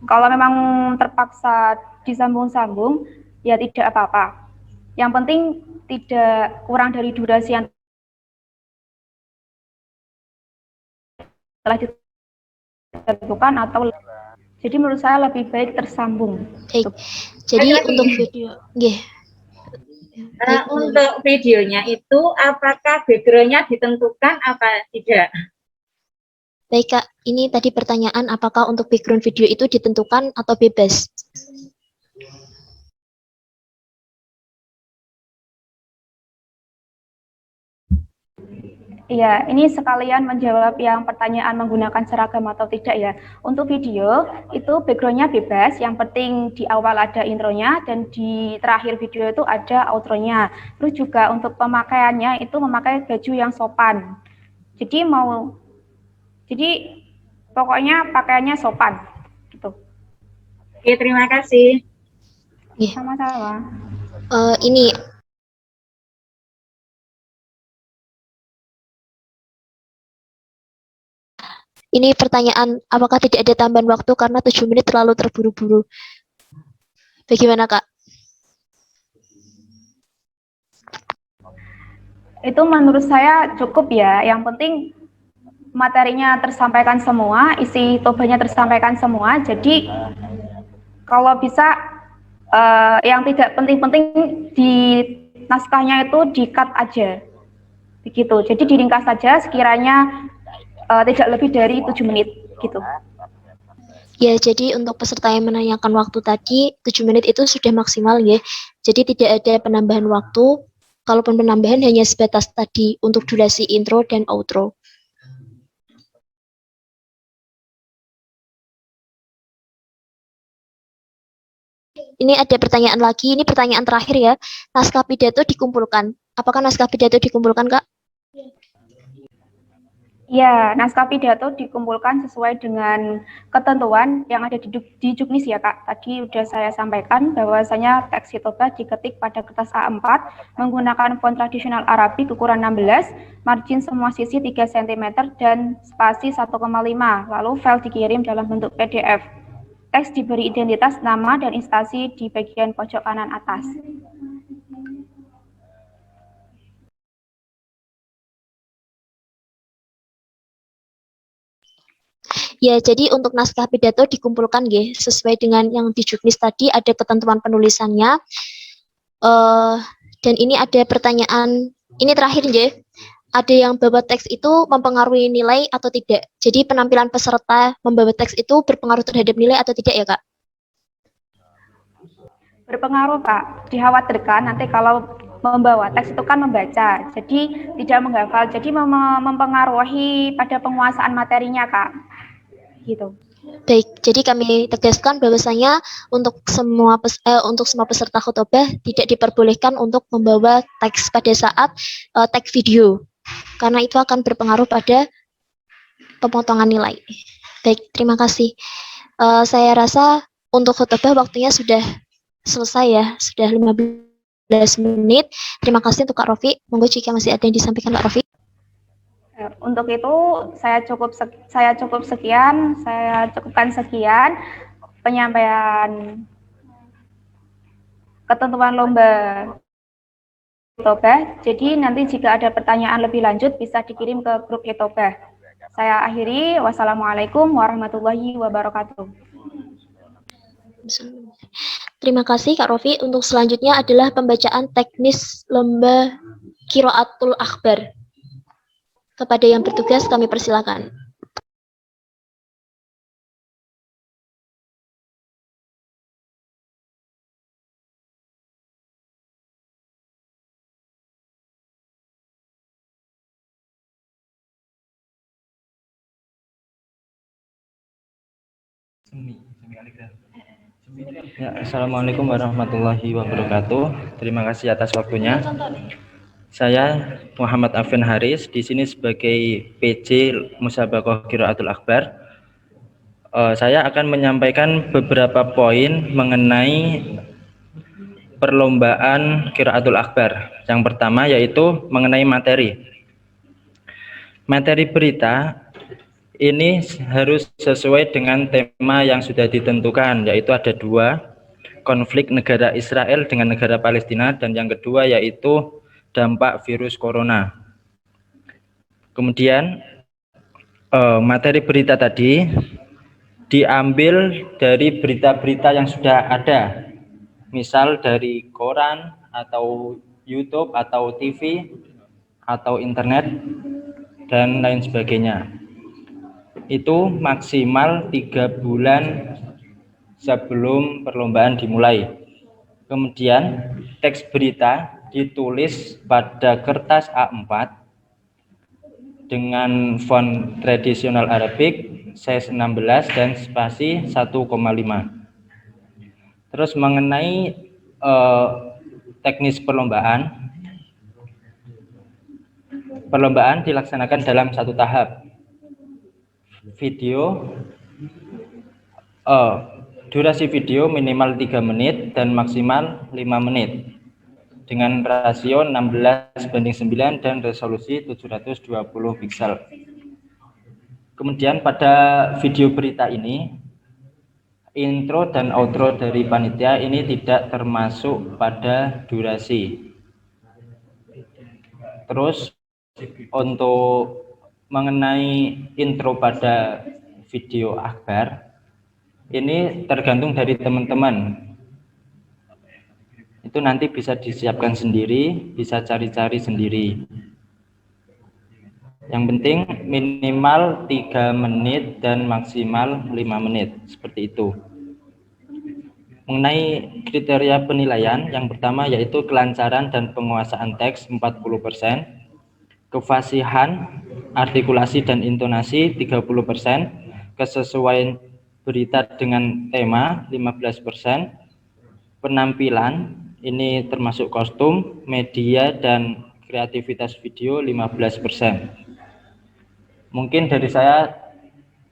kalau memang terpaksa disambung-sambung ya tidak apa-apa. Yang penting tidak kurang dari durasi yang telah ditentukan atau jadi menurut saya lebih baik tersambung. Baik. Jadi untuk video, nggih. Untuk videonya itu apakah background-nya ditentukan apa tidak? Baik Kak, ini tadi pertanyaan apakah untuk background video itu ditentukan atau bebas? Iya, ini sekalian menjawab yang pertanyaan menggunakan seragam atau tidak ya. Untuk video, itu background-nya bebas, yang penting di awal ada intronya, dan di terakhir video itu ada outro-nya. Terus juga untuk pemakaiannya itu memakai baju yang sopan. Jadi pokoknya pakaiannya sopan, gitu. Oke, terima kasih. Sama-sama. Ini pertanyaan, apakah tidak ada tambahan waktu karena 7 menit terlalu terburu-buru? Bagaimana, Kak? Itu menurut saya cukup ya. Yang penting materinya tersampaikan semua, isi tobanya tersampaikan semua. Jadi kalau bisa yang tidak penting-penting di naskahnya itu di-cut aja. Begitu. Jadi diringkas saja sekiranya tidak lebih dari 7 menit gitu. Ya, jadi untuk peserta yang menanyakan waktu tadi, 7 menit itu sudah maksimal ya. Jadi tidak ada penambahan waktu. Kalaupun penambahan hanya sebatas tadi untuk durasi intro dan outro. Ini ada pertanyaan lagi, ini pertanyaan terakhir ya. Naskah pidato dikumpulkan. Apakah naskah pidato dikumpulkan, Kak? Ya, naskah pidato dikumpulkan sesuai dengan ketentuan yang ada di Juknis ya Kak. Tadi sudah saya sampaikan bahwasanya teks hitobah diketik pada kertas A4 menggunakan font tradisional Arabik ukuran 16, margin semua sisi 3 cm dan spasi 1,5, lalu file dikirim dalam bentuk PDF. Teks diberi identitas nama dan instansi di bagian pojok kanan atas. Ya, jadi untuk naskah pidato dikumpulkan nggih, sesuai dengan yang di Juknis tadi ada ketentuan penulisannya. Dan ini ada pertanyaan, ini terakhir nggih. Ada yang bawa teks itu mempengaruhi nilai atau tidak? Jadi penampilan peserta membawa teks itu berpengaruh terhadap nilai atau tidak ya, Kak? Berpengaruh, Kak. Dikhawatirkan nanti kalau membawa teks itu kan membaca, jadi tidak menghafal, jadi mempengaruhi pada penguasaan materinya, Kak. Gitu. Baik, jadi kami tegaskan bahwasanya untuk semua peserta khotbah tidak diperbolehkan untuk membawa teks pada saat tag video, karena itu akan berpengaruh pada pemotongan nilai. Baik, terima kasih. Saya rasa untuk khotbah waktunya sudah selesai ya, sudah 15 menit. Terima kasih untuk Kak Rofi. Monggo jika masih ada yang disampaikan Kak Rofi. Untuk itu saya cukupkan sekian penyampaian ketentuan lomba hitobah. Jadi nanti jika ada pertanyaan lebih lanjut bisa dikirim ke grup hitobah. Saya akhiri. Wassalamualaikum warahmatullahi wabarakatuh. Terima kasih Kak Rofi. Untuk selanjutnya adalah pembacaan teknis lomba Qiraatul Akhbar. Kepada yang bertugas kami persilakan. Ya, Assalamualaikum warahmatullahi wabarakatuh. Terima kasih atas waktunya. Saya Muhammad Afin Haris, di sini sebagai PJ Musabaqah Qiraatul Akbar. Saya akan menyampaikan beberapa poin mengenai perlombaan Qiraatul Akbar. Yang pertama yaitu mengenai materi. Materi berita ini harus sesuai dengan tema yang sudah ditentukan, yaitu ada dua, konflik negara Israel dengan negara Palestina, dan yang kedua yaitu dampak virus corona. Kemudian materi berita tadi diambil dari berita-berita yang sudah ada, misal dari koran atau YouTube atau TV atau internet dan lain sebagainya. Itu maksimal 3 bulan sebelum perlombaan dimulai. Kemudian teks berita ditulis pada kertas A4 dengan font tradisional Arabik size 16 dan spasi 1,5. Terus mengenai teknis perlombaan dilaksanakan dalam satu tahap. Durasi video minimal 3 menit dan maksimal 5 menit dengan rasio 16:9 dan resolusi 720 piksel. Kemudian pada video berita ini, intro dan outro dari panitia ini tidak termasuk pada durasi. Terus untuk mengenai intro pada video akbar, ini tergantung dari teman-teman. Itu nanti bisa disiapkan sendiri, bisa cari-cari sendiri. Yang penting minimal 3 menit dan maksimal 5 menit, seperti itu. Mengenai kriteria penilaian, yang pertama yaitu kelancaran dan penguasaan teks 40%, kefasihan, artikulasi dan intonasi 30%, kesesuaian berita dengan tema 15%, penampilan ini termasuk kostum, media dan kreativitas video 15%. Mungkin dari saya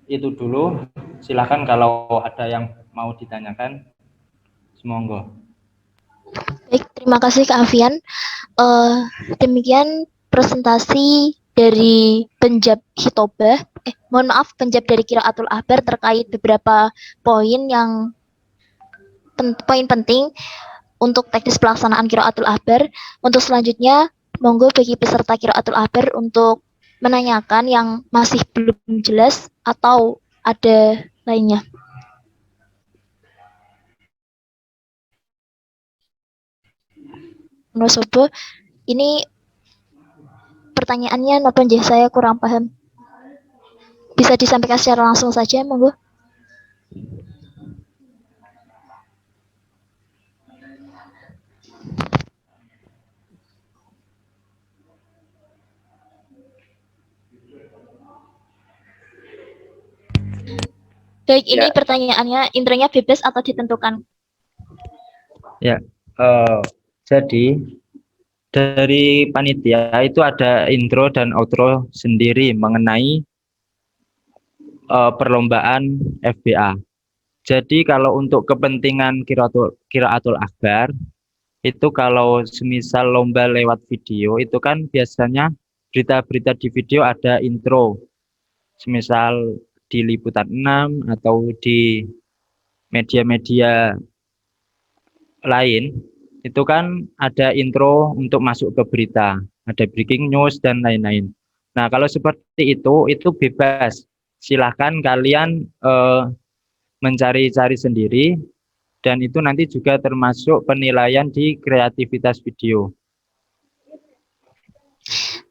itu dulu. Silakan kalau ada yang mau ditanyakan, semoga. Baik, terima kasih Kak Afian. Demikian presentasi dari Penjab Hitobah. Mohon maaf, Penjab dari Qiraatul Akbar terkait beberapa poin yang poin penting untuk teknis pelaksanaan Qiraatul Akbar. Untuk selanjutnya, monggo bagi peserta Qiraatul Akbar untuk menanyakan yang masih belum jelas atau ada lainnya. Nosobo, ini pertanyaannya napa nggih, saya kurang paham. Bisa disampaikan secara langsung saja, monggo. Baik, ini pertanyaannya, intronya bebas atau ditentukan? Ya, jadi dari panitia itu ada intro dan outro sendiri mengenai perlombaan FBA. Jadi kalau untuk kepentingan Qiraatul Akbar, itu kalau semisal lomba lewat video, itu kan biasanya berita-berita di video ada intro. Semisal di Liputan 6 atau di media-media lain, itu kan ada intro untuk masuk ke berita, ada breaking news dan lain-lain. Nah, kalau seperti itu bebas. Silahkan kalian mencari-cari sendiri, dan itu nanti juga termasuk penilaian di kreativitas video.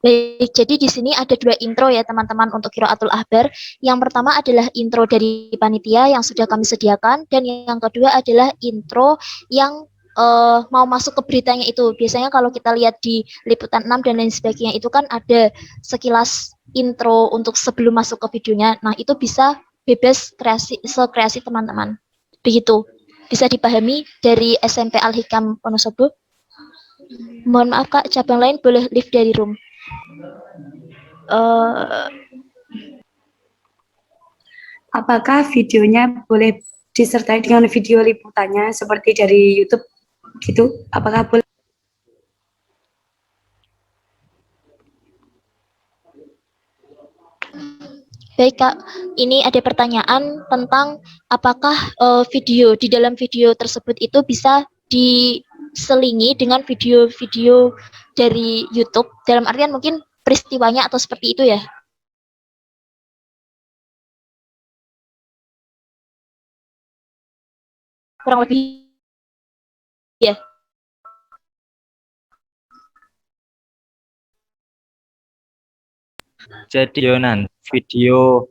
Baik, jadi di sini ada dua intro ya teman-teman untuk Qiraatul Akbar. Yang pertama adalah intro dari panitia yang sudah kami sediakan, dan yang kedua adalah intro yang mau masuk ke beritanya itu. Biasanya kalau kita lihat di Liputan 6 dan lain sebagainya itu kan ada sekilas intro untuk sebelum masuk ke videonya. Nah, itu bisa bebas sekreasi teman-teman. Begitu. Bisa dipahami dari SMP Al-Hikam Wonosobo. Mohon maaf Kak, cabang lain boleh leave dari room. Apakah videonya boleh disertai dengan video liputannya seperti dari YouTube gitu? Apakah boleh? Baik Kak, ini ada pertanyaan tentang apakah video di dalam video tersebut itu bisa diselingi dengan video-video dari YouTube, dalam artian mungkin peristiwanya atau seperti itu ya? Kurang lebih ya. Jadi video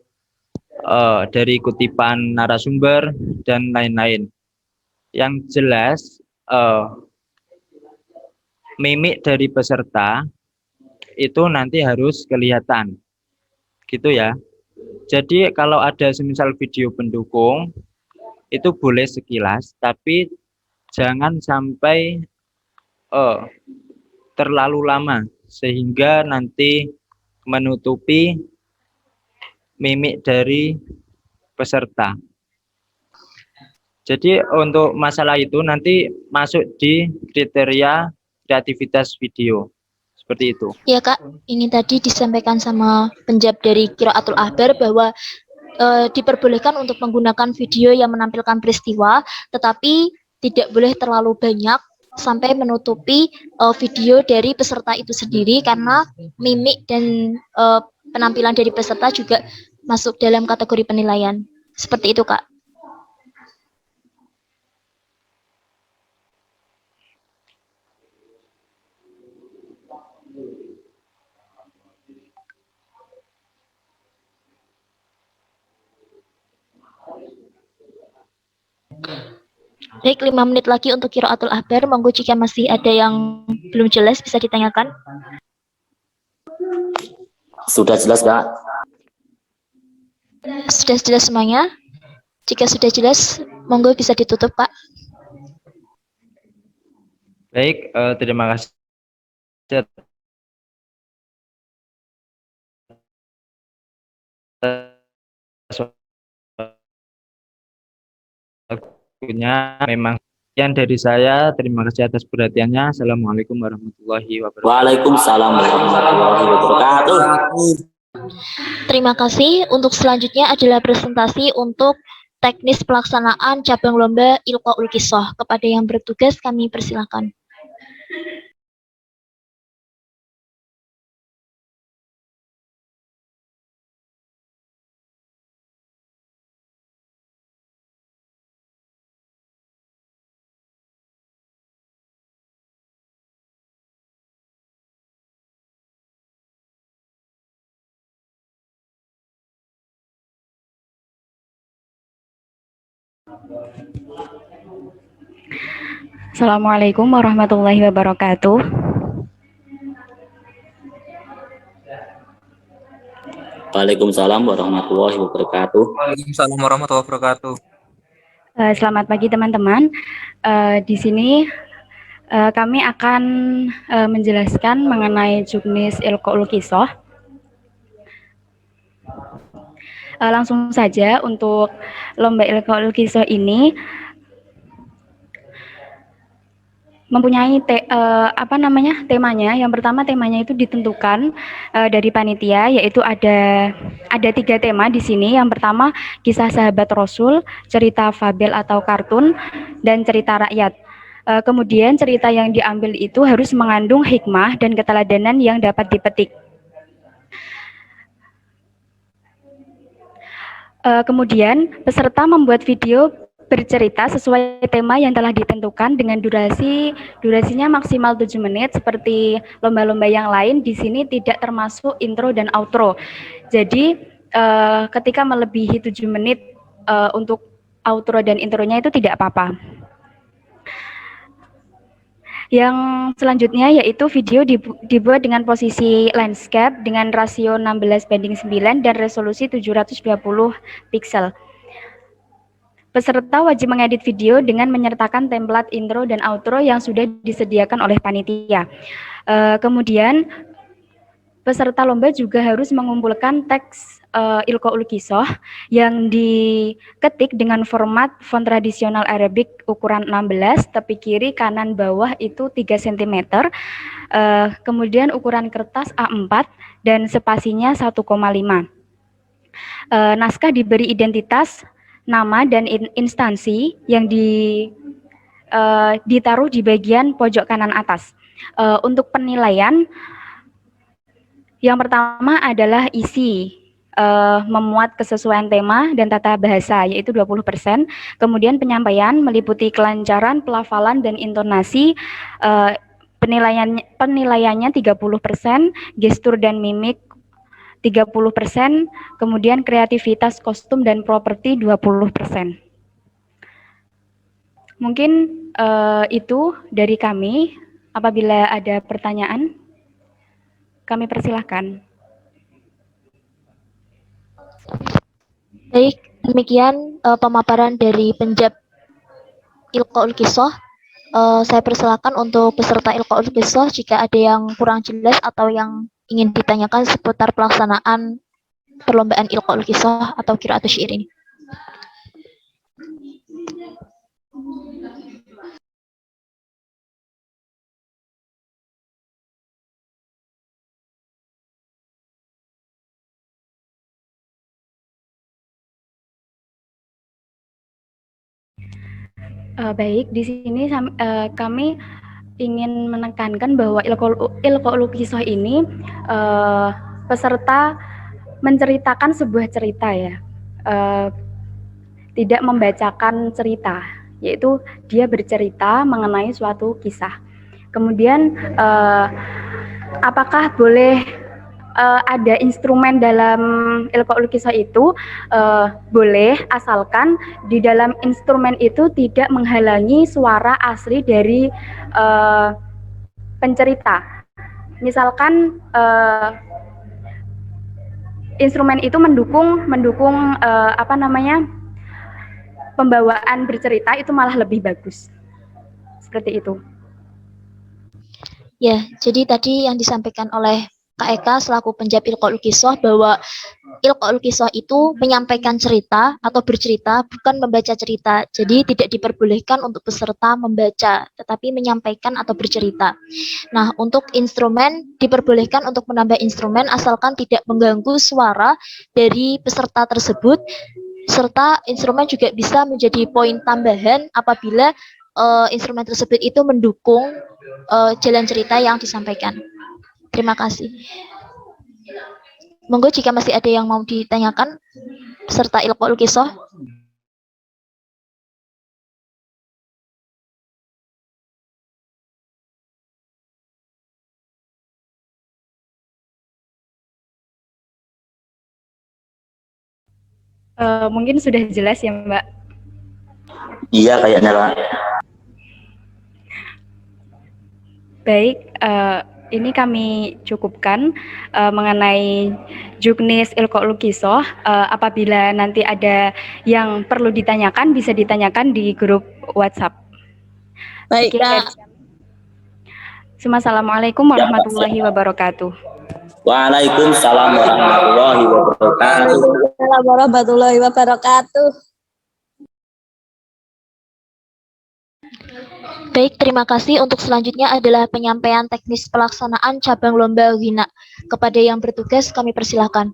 dari kutipan narasumber dan lain-lain. Yang jelas mimik dari peserta itu nanti harus kelihatan, gitu ya. Jadi kalau ada semisal video pendukung itu boleh sekilas, tapi jangan sampai terlalu lama sehingga nanti menutupi mimik dari peserta. Jadi untuk masalah itu nanti masuk di kriteria kreativitas video. Seperti itu. Ya Kak, ini tadi disampaikan sama penjawab dari Qiraatul Ahbar bahwa diperbolehkan untuk menggunakan video yang menampilkan peristiwa, tetapi tidak boleh terlalu banyak sampai menutupi video dari peserta itu sendiri, karena mimik dan penampilan dari peserta juga masuk dalam kategori penilaian. Seperti itu Kak. Baik, 5 menit lagi untuk Qiraatul Ahbar. Monggo jika masih ada yang belum jelas bisa ditanyakan. Sudah jelas, Kak? Sudah jelas semuanya? Jika sudah jelas, monggo bisa ditutup, Pak. Baik, terima kasih. Memang sekian dari saya. Terima kasih atas perhatiannya. Assalamualaikum warahmatullahi wabarakatuh. Waalaikumsalam warahmatullahi wabarakatuh. Terima kasih. Untuk selanjutnya adalah presentasi untuk teknis pelaksanaan cabang lomba Ilqaul Qisah. Kepada yang bertugas kami persilakan. Assalamualaikum warahmatullahi wabarakatuh. Waalaikumsalam warahmatullahi wabarakatuh. Waalaikumsalam warahmatullahi wabarakatuh. Selamat pagi teman-teman. Di sini kami akan menjelaskan mengenai juknis Ilqaul Qisah. Langsung saja untuk lomba Ilqaul Qisah ini mempunyai temanya. Yang pertama, temanya itu ditentukan dari panitia, yaitu ada 3 tema di sini. Yang pertama, kisah sahabat Rasul, cerita fabel atau kartun, dan cerita rakyat. Kemudian cerita yang diambil itu harus mengandung hikmah dan keteladanan yang dapat dipetik. Kemudian peserta membuat video bercerita sesuai tema yang telah ditentukan dengan durasinya maksimal 7 menit. Seperti lomba-lomba yang lain, di sini tidak termasuk intro dan outro. Jadi ketika melebihi 7 menit untuk outro dan intronya itu tidak apa-apa. Yang selanjutnya yaitu video dibuat dengan posisi landscape dengan rasio 16:9 dan resolusi 720 piksel. Peserta wajib mengedit video dengan menyertakan template intro dan outro yang sudah disediakan oleh panitia. Kemudian peserta lomba juga harus mengumpulkan teks Ilqaul Qisah yang diketik dengan format font tradisional Arabic ukuran 16, tepi kiri kanan bawah itu 3 cm, kemudian ukuran kertas A4 dan spasinya 1,5. Naskah diberi identitas, nama dan instansi yang ditaruh di bagian pojok kanan atas. Untuk penilaian, yang pertama adalah isi, memuat kesesuaian tema dan tata bahasa yaitu 20%, kemudian penyampaian meliputi kelancaran, pelafalan dan intonasi, penilaiannya 30%, gestur dan mimik 30%, kemudian kreativitas kostum dan properti 20%. Mungkin itu dari kami. Apabila ada pertanyaan, kami persilahkan. Baik, demikian pemaparan dari Penjab Ilqaul Qisah. Saya persilakan untuk peserta Ilqaul Qisah jika ada yang kurang jelas atau yang ingin ditanyakan seputar pelaksanaan perlombaan Ilqaul Qisah atau Qiraatus Syair ini. Baik, di sini kami ingin menekankan bahwa Ilqaul Qisah ini peserta menceritakan sebuah cerita ya, tidak membacakan cerita, yaitu dia bercerita mengenai suatu kisah. Kemudian apakah boleh ada instrumen dalam Ilqaul Qisah itu? Boleh, asalkan di dalam instrumen itu tidak menghalangi suara asli dari pencerita. Misalkan instrumen itu mendukung pembawaan bercerita itu malah lebih bagus. Seperti itu. Ya, jadi tadi yang disampaikan oleh Kak Eka selaku Penjab Ilqaul Qisah bahwa Ilqaul Qisah itu menyampaikan cerita atau bercerita, bukan membaca cerita. Jadi tidak diperbolehkan untuk peserta membaca, tetapi menyampaikan atau bercerita. Nah, untuk instrumen diperbolehkan untuk menambah instrumen asalkan tidak mengganggu suara dari peserta tersebut, serta instrumen juga bisa menjadi poin tambahan apabila instrumen tersebut itu mendukung jalan cerita yang disampaikan. Terima kasih. Monggo jika masih ada yang mau ditanyakan peserta Ilqaul Qisah. Mungkin sudah jelas ya, Mbak? Iya, kayaknya, Kak. Baik, ini kami cukupkan mengenai juknis Ilqaul Qisah. Apabila nanti ada yang perlu ditanyakan, bisa ditanyakan di grup WhatsApp. Baik, Kak. Assalamualaikum warahmatullahi wabarakatuh. Waalaikumsalam warahmatullahi wabarakatuh. Waalaikumsalam warahmatullahi wabarakatuh. Baik, terima kasih. Untuk selanjutnya adalah penyampaian teknis pelaksanaan cabang lomba Wina. Kepada yang bertugas kami persilahkan.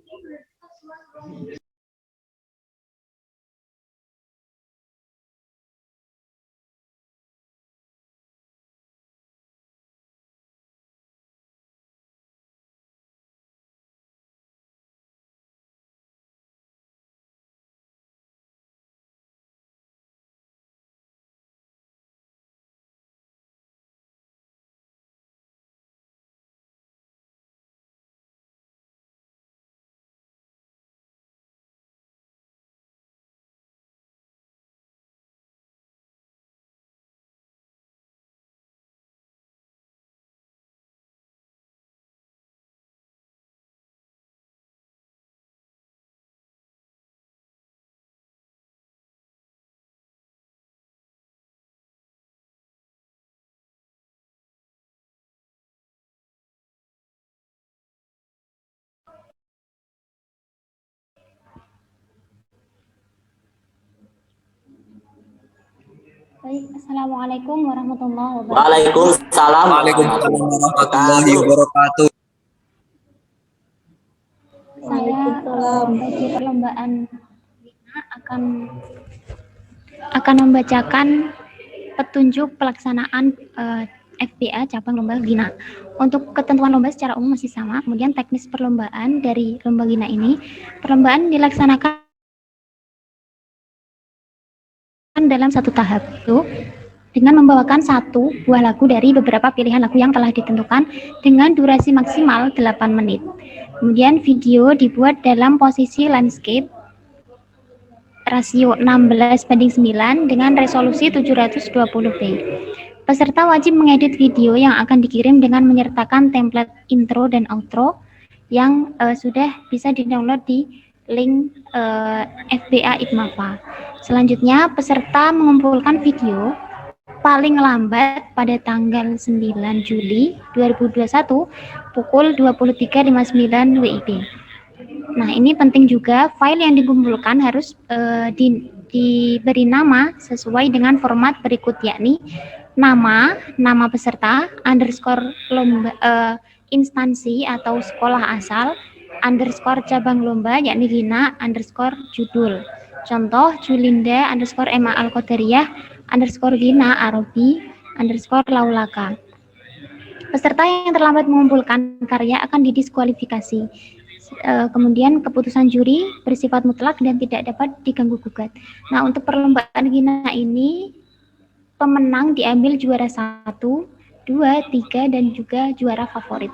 Baik, Assalamualaikum warahmatullahi wabarakatuh. Waalaikumsalam Waalaikumsalam warahmatullahi wabarakatuh. Saya bagi perlombaan akan membacakan petunjuk pelaksanaan FBA cabang lomba Gina. Untuk ketentuan lomba secara umum masih sama, kemudian teknis perlombaan dari lomba Gina ini, perlombaan dilaksanakan dalam satu tahap itu dengan membawakan satu buah lagu dari beberapa pilihan lagu yang telah ditentukan dengan durasi maksimal 8 menit. Kemudian video dibuat dalam posisi landscape rasio 16:9 dengan resolusi 720p. Peserta wajib mengedit video yang akan dikirim dengan menyertakan template intro dan outro yang sudah bisa di-download di link FBA IPMAFA. Selanjutnya, peserta mengumpulkan video paling lambat pada tanggal 9 Juli 2021 pukul 23.59 WIB. Nah, ini penting juga, file yang dikumpulkan harus diberi nama sesuai dengan format berikut, yakni nama peserta, underscore lomba, instansi atau sekolah asal, underscore cabang lomba, yakni Gina, underscore judul. Contoh, Julinda, underscore Emma Al-Qadariyah, underscore Gina, Arabi, underscore Laulaka. Peserta yang terlambat mengumpulkan karya akan didiskualifikasi. Kemudian keputusan juri bersifat mutlak dan tidak dapat diganggu-gugat. Nah, untuk perlombaan Gina ini, pemenang diambil juara 1, 2, 3, dan juga juara favorit.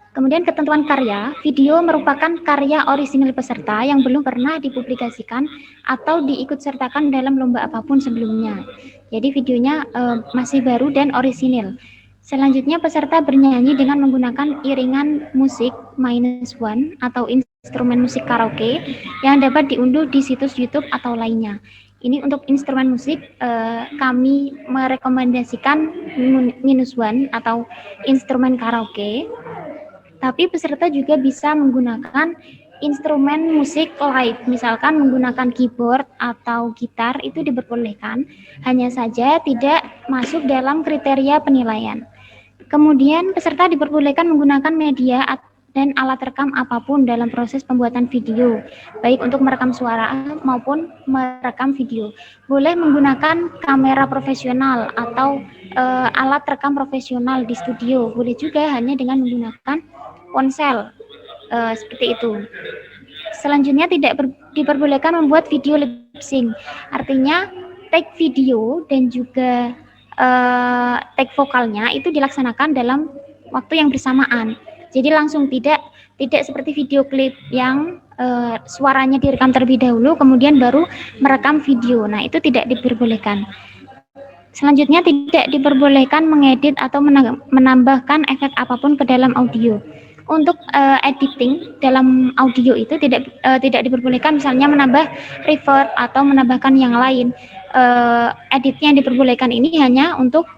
Kemudian ketentuan karya, video merupakan karya orisinil peserta yang belum pernah dipublikasikan atau diikutsertakan dalam lomba apapun sebelumnya. Jadi videonya masih baru dan orisinil. Selanjutnya peserta bernyanyi dengan menggunakan iringan musik -1 atau instrumen musik karaoke yang dapat diunduh di situs YouTube atau lainnya. Ini untuk instrumen musik kami merekomendasikan -1 atau instrumen karaoke. Tapi peserta juga bisa menggunakan instrumen musik live, misalkan menggunakan keyboard atau gitar, itu diperbolehkan, hanya saja tidak masuk dalam kriteria penilaian. Kemudian peserta diperbolehkan menggunakan media dan alat rekam apapun dalam proses pembuatan video, baik untuk merekam suara maupun merekam video. Boleh menggunakan kamera profesional atau alat rekam profesional di studio, boleh juga hanya dengan menggunakan ponsel, seperti itu. Selanjutnya tidak diperbolehkan membuat video lip sync, artinya take video dan juga take vokalnya itu dilaksanakan dalam waktu yang bersamaan. Jadi langsung tidak seperti video klip yang suaranya direkam terlebih dahulu kemudian baru merekam video. Nah, itu tidak diperbolehkan. Selanjutnya tidak diperbolehkan mengedit atau menambahkan efek apapun ke dalam audio. Untuk editing dalam audio itu tidak diperbolehkan, misalnya menambah reverb atau menambahkan yang lain. Editnya yang diperbolehkan ini hanya untuk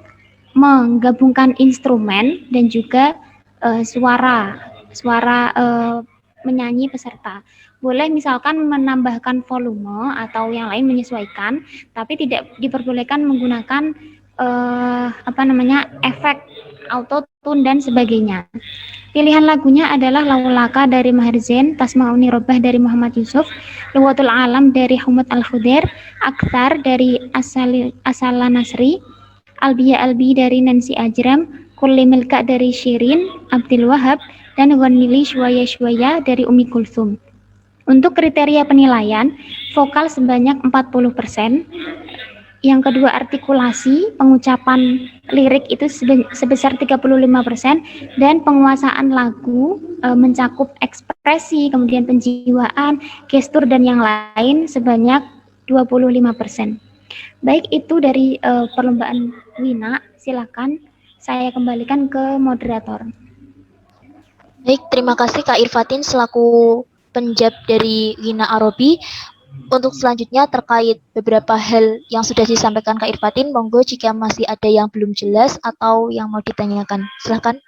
menggabungkan instrumen dan juga suara menyanyi peserta. Boleh misalkan menambahkan volume atau yang lain menyesuaikan, tapi tidak diperbolehkan menggunakan efek auto tune dan sebagainya. Pilihan lagunya adalah Laulaka dari Maher Zain, Tasma'uni Robah dari Muhammad Yusuf, Luwatul Alam dari Humud Al-Khudair, Akthar dari Asala Nasri, Albiya Albi dari Nancy Ajram, Kulli Milka dari Shirin Abdul Wahab, dan Ghanili Shwaya Shwaya dari Umi Kulthum. Untuk kriteria penilaian, vokal sebanyak 40%, yang kedua artikulasi, pengucapan lirik itu sebesar 35%, dan penguasaan lagu mencakup ekspresi, kemudian penjiwaan, gestur, dan yang lain sebanyak 25%. Baik, itu dari perlombaan Wina. Silakan saya kembalikan ke moderator. Baik, terima kasih Kak Irfatin selaku penjab dari Wina Arabi. Untuk selanjutnya terkait beberapa hal yang sudah disampaikan Kak Irfatin, monggo jika masih ada yang belum jelas atau yang mau ditanyakan, silakan.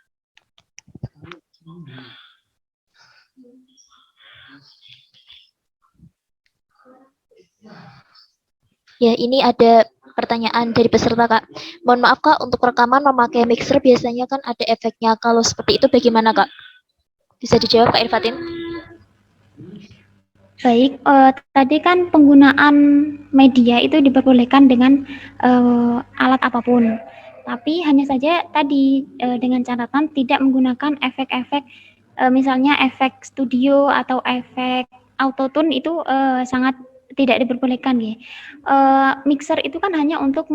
Ya, ini ada pertanyaan dari peserta, Kak. Mohon maaf, Kak, untuk rekaman memakai mixer biasanya kan ada efeknya. Kalau seperti itu bagaimana, Kak? Bisa dijawab, Kak Irfatin? Baik, tadi kan penggunaan media itu diperbolehkan dengan alat apapun. Tapi hanya saja tadi dengan catatan tidak menggunakan efek-efek, misalnya efek studio atau efek autotune itu sangat tidak diperbolehkan ya. Mixer itu kan hanya untuk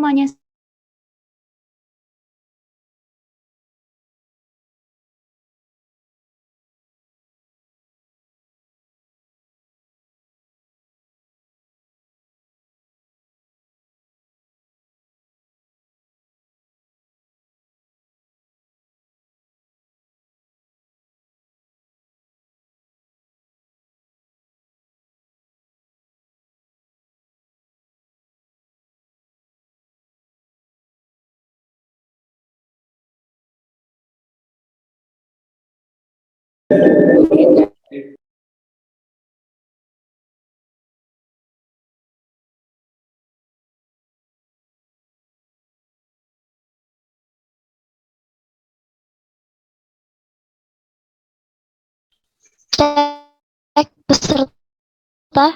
Cek peserta,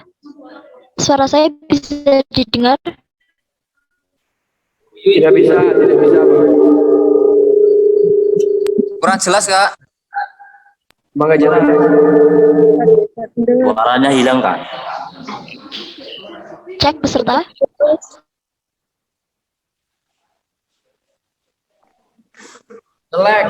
suara saya bisa didengar? Tidak bisa, tidak bisa, Pak. Kurang jelas, Kak. Bangga jalan. Suaranya hilang, Kak. Cek peserta. Selek.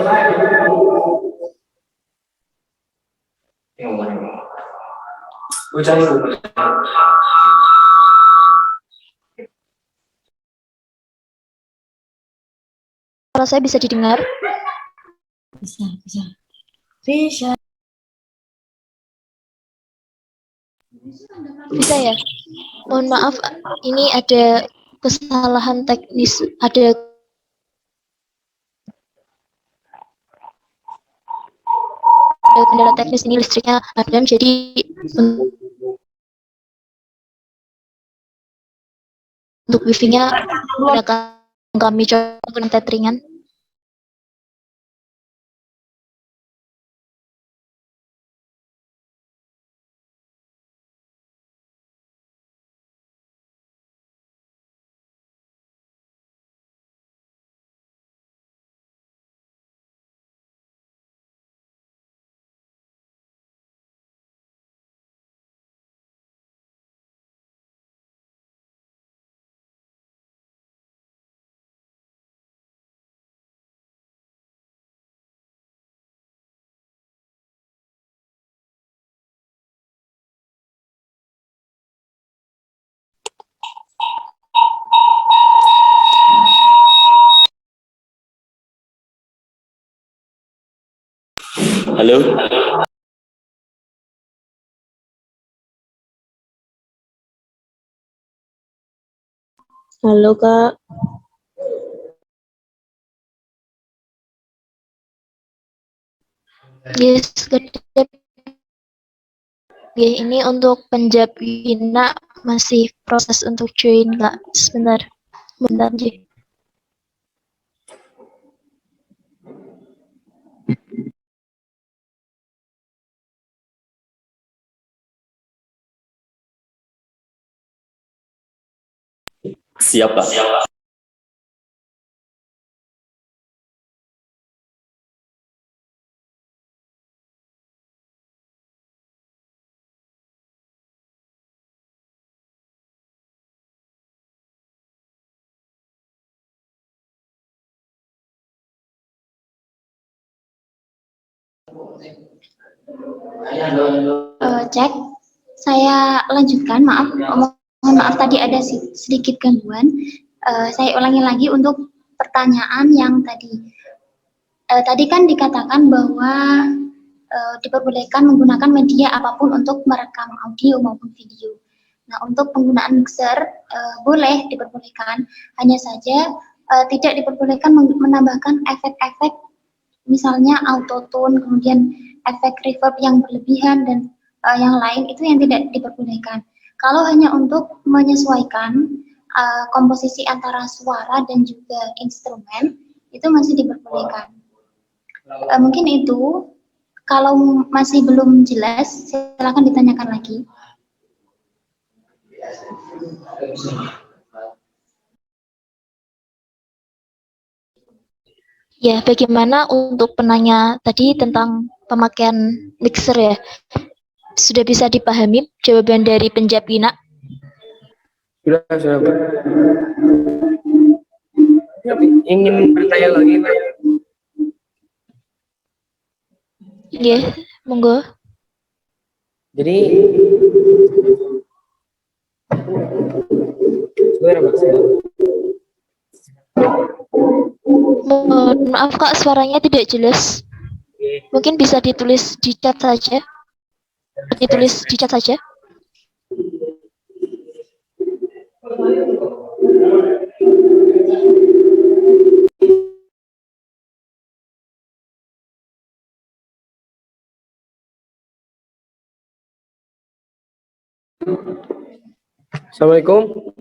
Suara saya bisa didengar? Bisa, bisa. Bisa. Bisa ya? Mohon maaf, ini ada kesalahan teknis, ada kendala teknis, ini listriknya padam, jadi untuk wifi-nya gunakan kami coba menggunakan tetheringan. Halo. Halo, Kak. Yes, kedap. Ya, ini untuk Penjabina masih proses untuk join, Kak. Sebentar. Bentar, Ji. Siap, Pak. Cek, saya lanjutkan, mohon maaf tadi ada sedikit gangguan. Saya ulangi lagi untuk pertanyaan yang tadi. Tadi kan dikatakan bahwa diperbolehkan menggunakan media apapun untuk merekam audio maupun video. Nah, untuk penggunaan mixer boleh diperbolehkan, hanya saja tidak diperbolehkan menambahkan efek-efek, misalnya autotune, kemudian efek reverb yang berlebihan dan yang lain, itu yang tidak diperbolehkan. Kalau hanya untuk menyesuaikan komposisi antara suara dan juga instrumen itu masih diperbolehkan. Mungkin itu. Kalau masih belum jelas, silakan ditanyakan lagi. Ya, bagaimana untuk penanya tadi tentang pemakaian mixer ya? Sudah bisa dipahami jawaban dari Penjapina? Sudah, Pak. Ingin bertanya lagi, Pak? Iya, monggo. Jadi, sebenarnya Pak, Mohon maaf Kak, suaranya tidak jelas. Mungkin bisa ditulis di chat saja. Ditulis di chat saja. Assalamualaikum.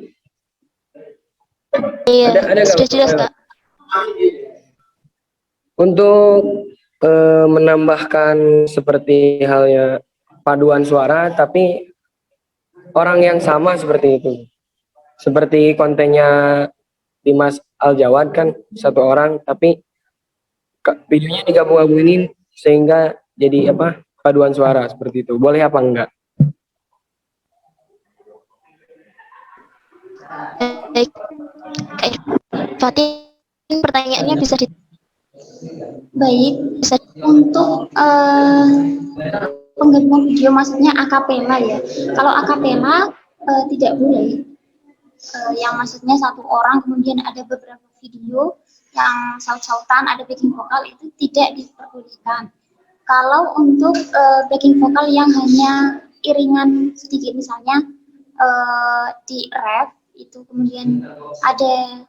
Iya, ada sudah jelas Kak. Untuk menambahkan seperti halnya paduan suara, tapi orang yang sama seperti itu. Seperti kontennya Dimas Aljawad kan satu orang, tapi videonya digabung-gabungin sehingga jadi apa paduan suara seperti itu. Boleh apa enggak? Baik, Fatin, pertanyaannya bisa di. Baik, untuk penggabungan video maksudnya akapela ya. Kalau akapela tidak boleh. Yang maksudnya satu orang kemudian ada beberapa video yang saut-sautan, ada backing vokal itu tidak diperbolehkan. Kalau untuk backing vokal yang hanya iringan sedikit misalnya di ref itu kemudian ada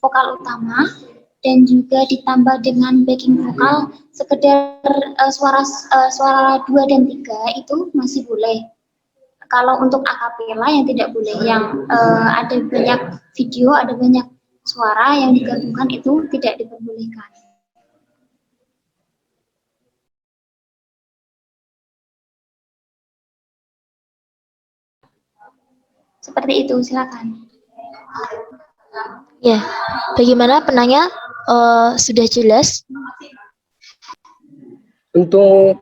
vokal utama dan juga ditambah dengan backing vokal sekedar suara 2 dan 3 itu masih boleh. Kalau untuk akapela yang tidak boleh, yang ada banyak video, ada banyak suara yang digabungkan itu tidak diperbolehkan. Seperti itu, silakan. Ya, bagaimana penanya? Sudah jelas? Untuk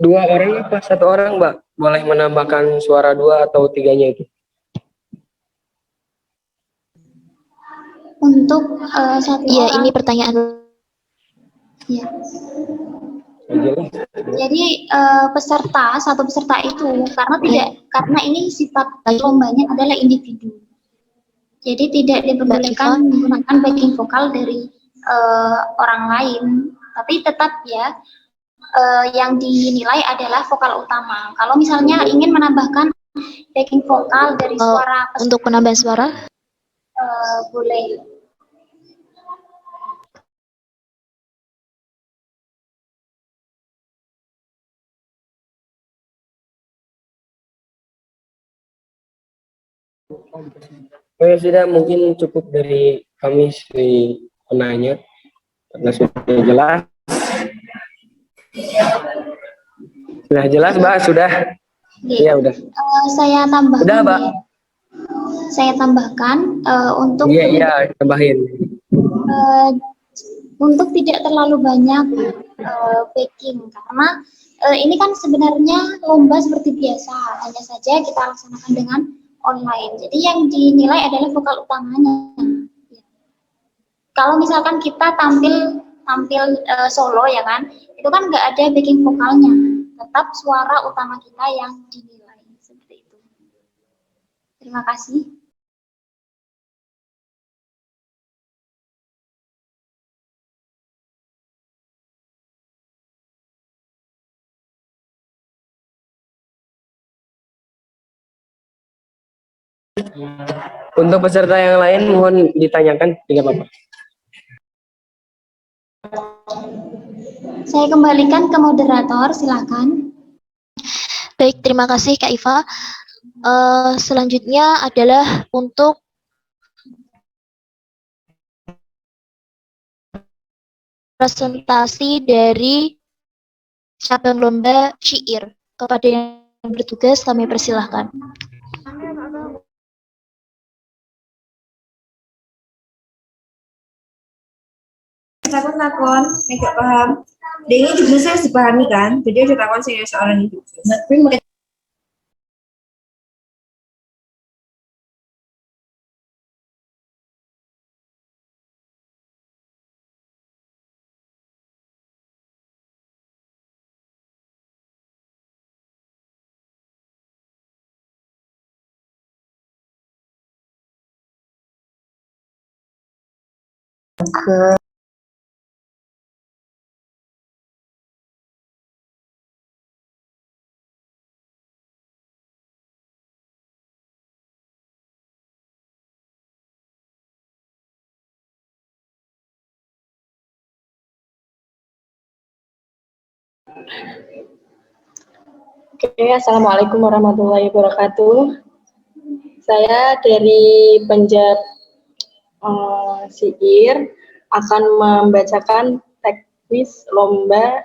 2 orang apa 1 orang, Mbak? Boleh menambahkan suara 2 atau 3-nya itu? Untuk satu ya, orang. Ini pertanyaan. Ya. Jadi satu peserta itu karena ini sifat lombanya adalah individu. Jadi tidak diperbolehkan menggunakan backing vokal dari orang lain, tapi tetap ya yang dinilai adalah vokal utama. Kalau misalnya ingin menambahkan backing vokal dari suara untuk penambahan suara boleh. Oh ya sudah, mungkin cukup dari kami si penanya karena sudah jelas. Sudah jelas, Mbak? Sudah? Iya, udah. Saya tambahkan. Udah, Mbak. Saya tambahkan untuk Iya, tambahin. Untuk tidak terlalu banyak backing karena ini kan sebenarnya lomba seperti biasa, hanya saja kita laksanakan dengan online. Jadi yang dinilai adalah vokal utamanya. Kalau misalkan kita tampil solo ya kan, itu kan nggak ada backing vokalnya, tetap suara utama kita yang dinilai seperti itu. Terima kasih. Untuk peserta yang lain mohon ditanyakan, tidak apa-apa. Saya kembalikan ke moderator, silakan. Baik, terima kasih Kak Iva. Selanjutnya adalah untuk presentasi dari cabang lomba syair. Kepada yang bertugas kami persilahkan. Takon-takon, nggak paham. Dia ini juga saya dipahami kan, jadi ada takon saya soalan itu. Tapi mereka ke Oke, Assalamualaikum warahmatullahi wabarakatuh. Saya dari Penjab Syair akan membacakan teknis lomba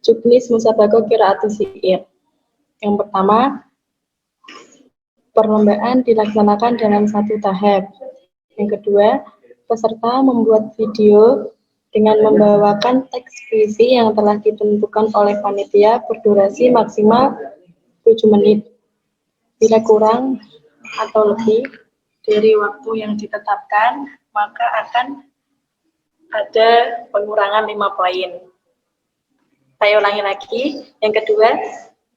Juknis Musabaqah Qiraatul Syair. Yang pertama, perlombaan dilaksanakan dalam satu tahap. Yang kedua, peserta membuat video dengan membawakan teks puisi yang telah ditentukan oleh panitia berdurasi maksimal 7 menit. Bila kurang atau lebih dari waktu yang ditetapkan, maka akan ada pengurangan 5 poin. Saya ulangi lagi. Yang kedua,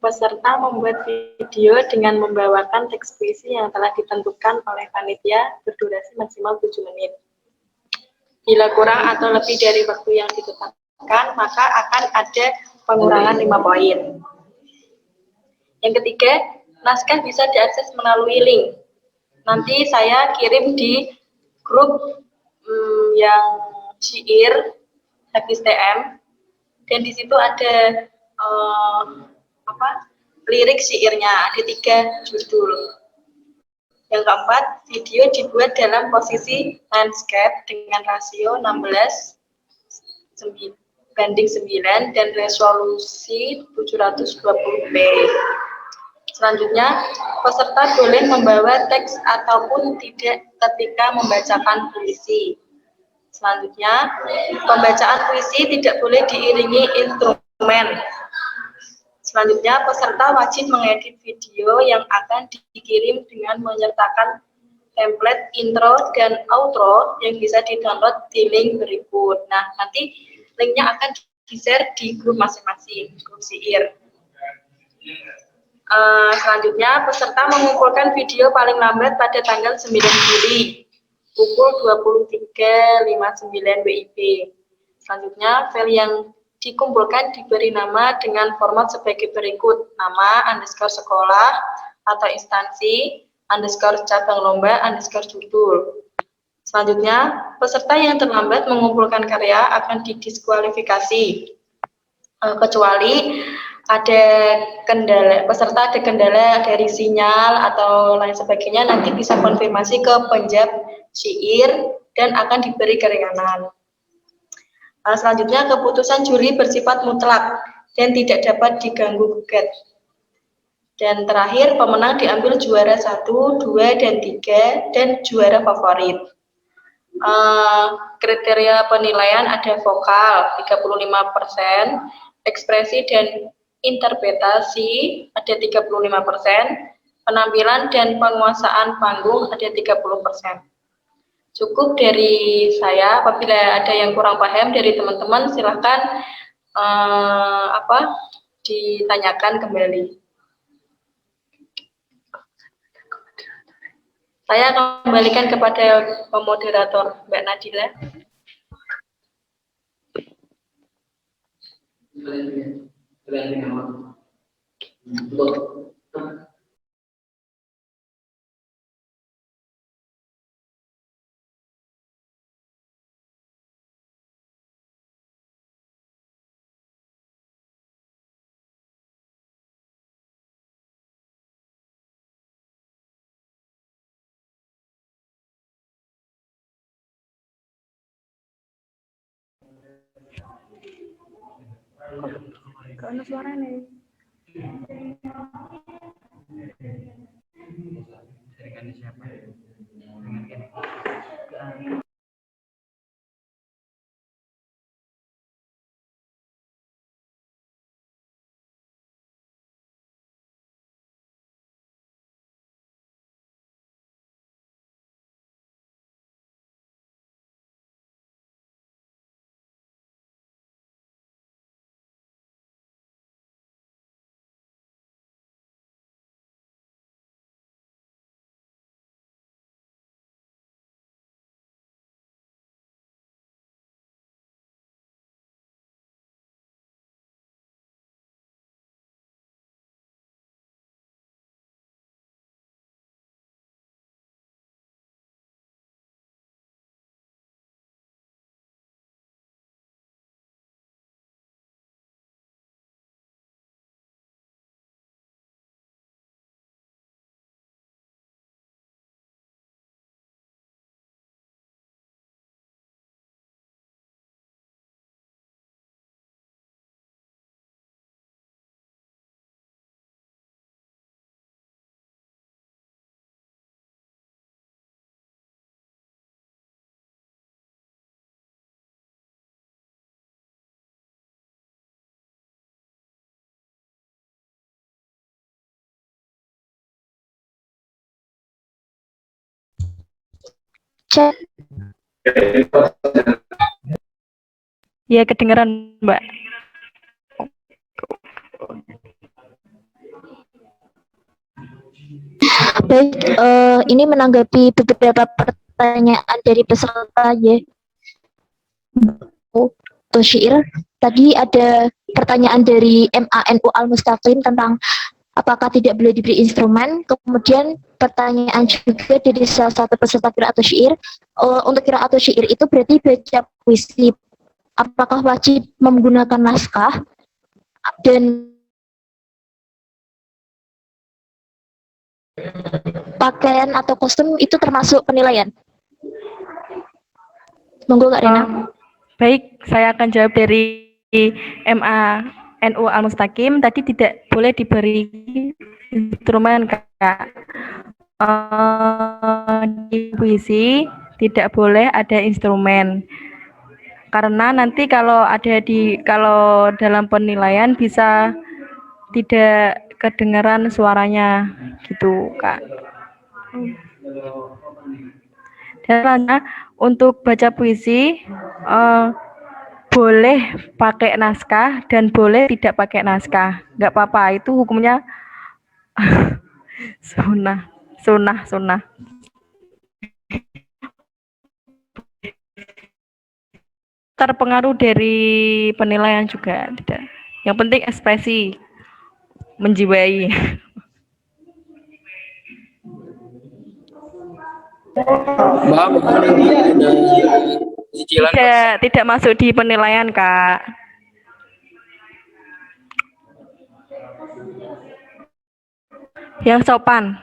peserta membuat video dengan membawakan teks puisi yang telah ditentukan oleh panitia berdurasi maksimal 7 menit. Bila kurang atau lebih dari waktu yang ditetapkan, maka akan ada pengurangan 5 poin. Yang ketiga, naskah bisa diakses melalui link. Nanti saya kirim di grup yang syair habis TM, dan di situ ada lirik syairnya, ada 3 judul. Yang keempat, video dibuat dalam posisi landscape dengan rasio 16:9 dan resolusi 720p. Selanjutnya, peserta boleh membawa teks ataupun tidak ketika membacakan puisi. Selanjutnya, pembacaan puisi tidak boleh diiringi instrumen. Selanjutnya, peserta wajib mengedit video yang akan dikirim dengan menyertakan template intro dan outro yang bisa di-download di link berikut. Nah, nanti linknya akan di-share di grup masing-masing, grup syair. Selanjutnya, peserta mengumpulkan video paling lambat pada tanggal 9 Juli pukul 23.59 WIB. Selanjutnya, file yang dikumpulkan diberi nama dengan format sebagai berikut: nama, _sekolah atau instansi, _cabang lomba, _judul. Selanjutnya, peserta yang terlambat mengumpulkan karya akan didiskualifikasi, kecuali ada kendala, peserta ada kendala dari sinyal atau lain sebagainya, nanti bisa konfirmasi ke Penjab Syair dan akan diberi keringanan. Selanjutnya, keputusan juri bersifat mutlak dan tidak dapat diganggu gugat. Dan terakhir, pemenang diambil juara 1, 2, dan 3, dan juara favorit. Kriteria penilaian ada vokal 35%, ekspresi dan interpretasi ada 35%, penampilan dan penguasaan panggung ada 30%. Cukup dari saya. Apabila ada yang kurang paham dari teman-teman, silahkan ditanyakan kembali. Saya akan kembalikan kepada pemoderator Mbak Nadila. Gak ada suaranya. Cek. Ya, kedengeran, Mbak. Baik, ini menanggapi beberapa pertanyaan dari peserta ya. Syair. Tadi ada pertanyaan dari MANU Al-Mustaqim tentang apakah tidak boleh diberi instrumen. Kemudian pertanyaan juga dari salah satu peserta qiraatul syair. Untuk qiraatul syair itu berarti baca puisi. Apakah wajib menggunakan naskah dan pakaian atau kostum itu termasuk penilaian? Monggo Kak Rina. Baik, saya akan jawab dari MANU Al-Mustaqim. Tadi tidak boleh diberi instrumen, Kak. Di puisi tidak boleh ada instrumen. Karena nanti kalau dalam penilaian bisa tidak kedengaran suaranya gitu, Kak. Dan untuk baca puisi boleh pakai naskah dan boleh tidak pakai naskah, nggak apa-apa, itu hukumnya sunnah. Terpengaruh dari penilaian juga tidak. Yang penting ekspresi menjiwai. Tidak masuk di penilaian, Kak. Yang sopan.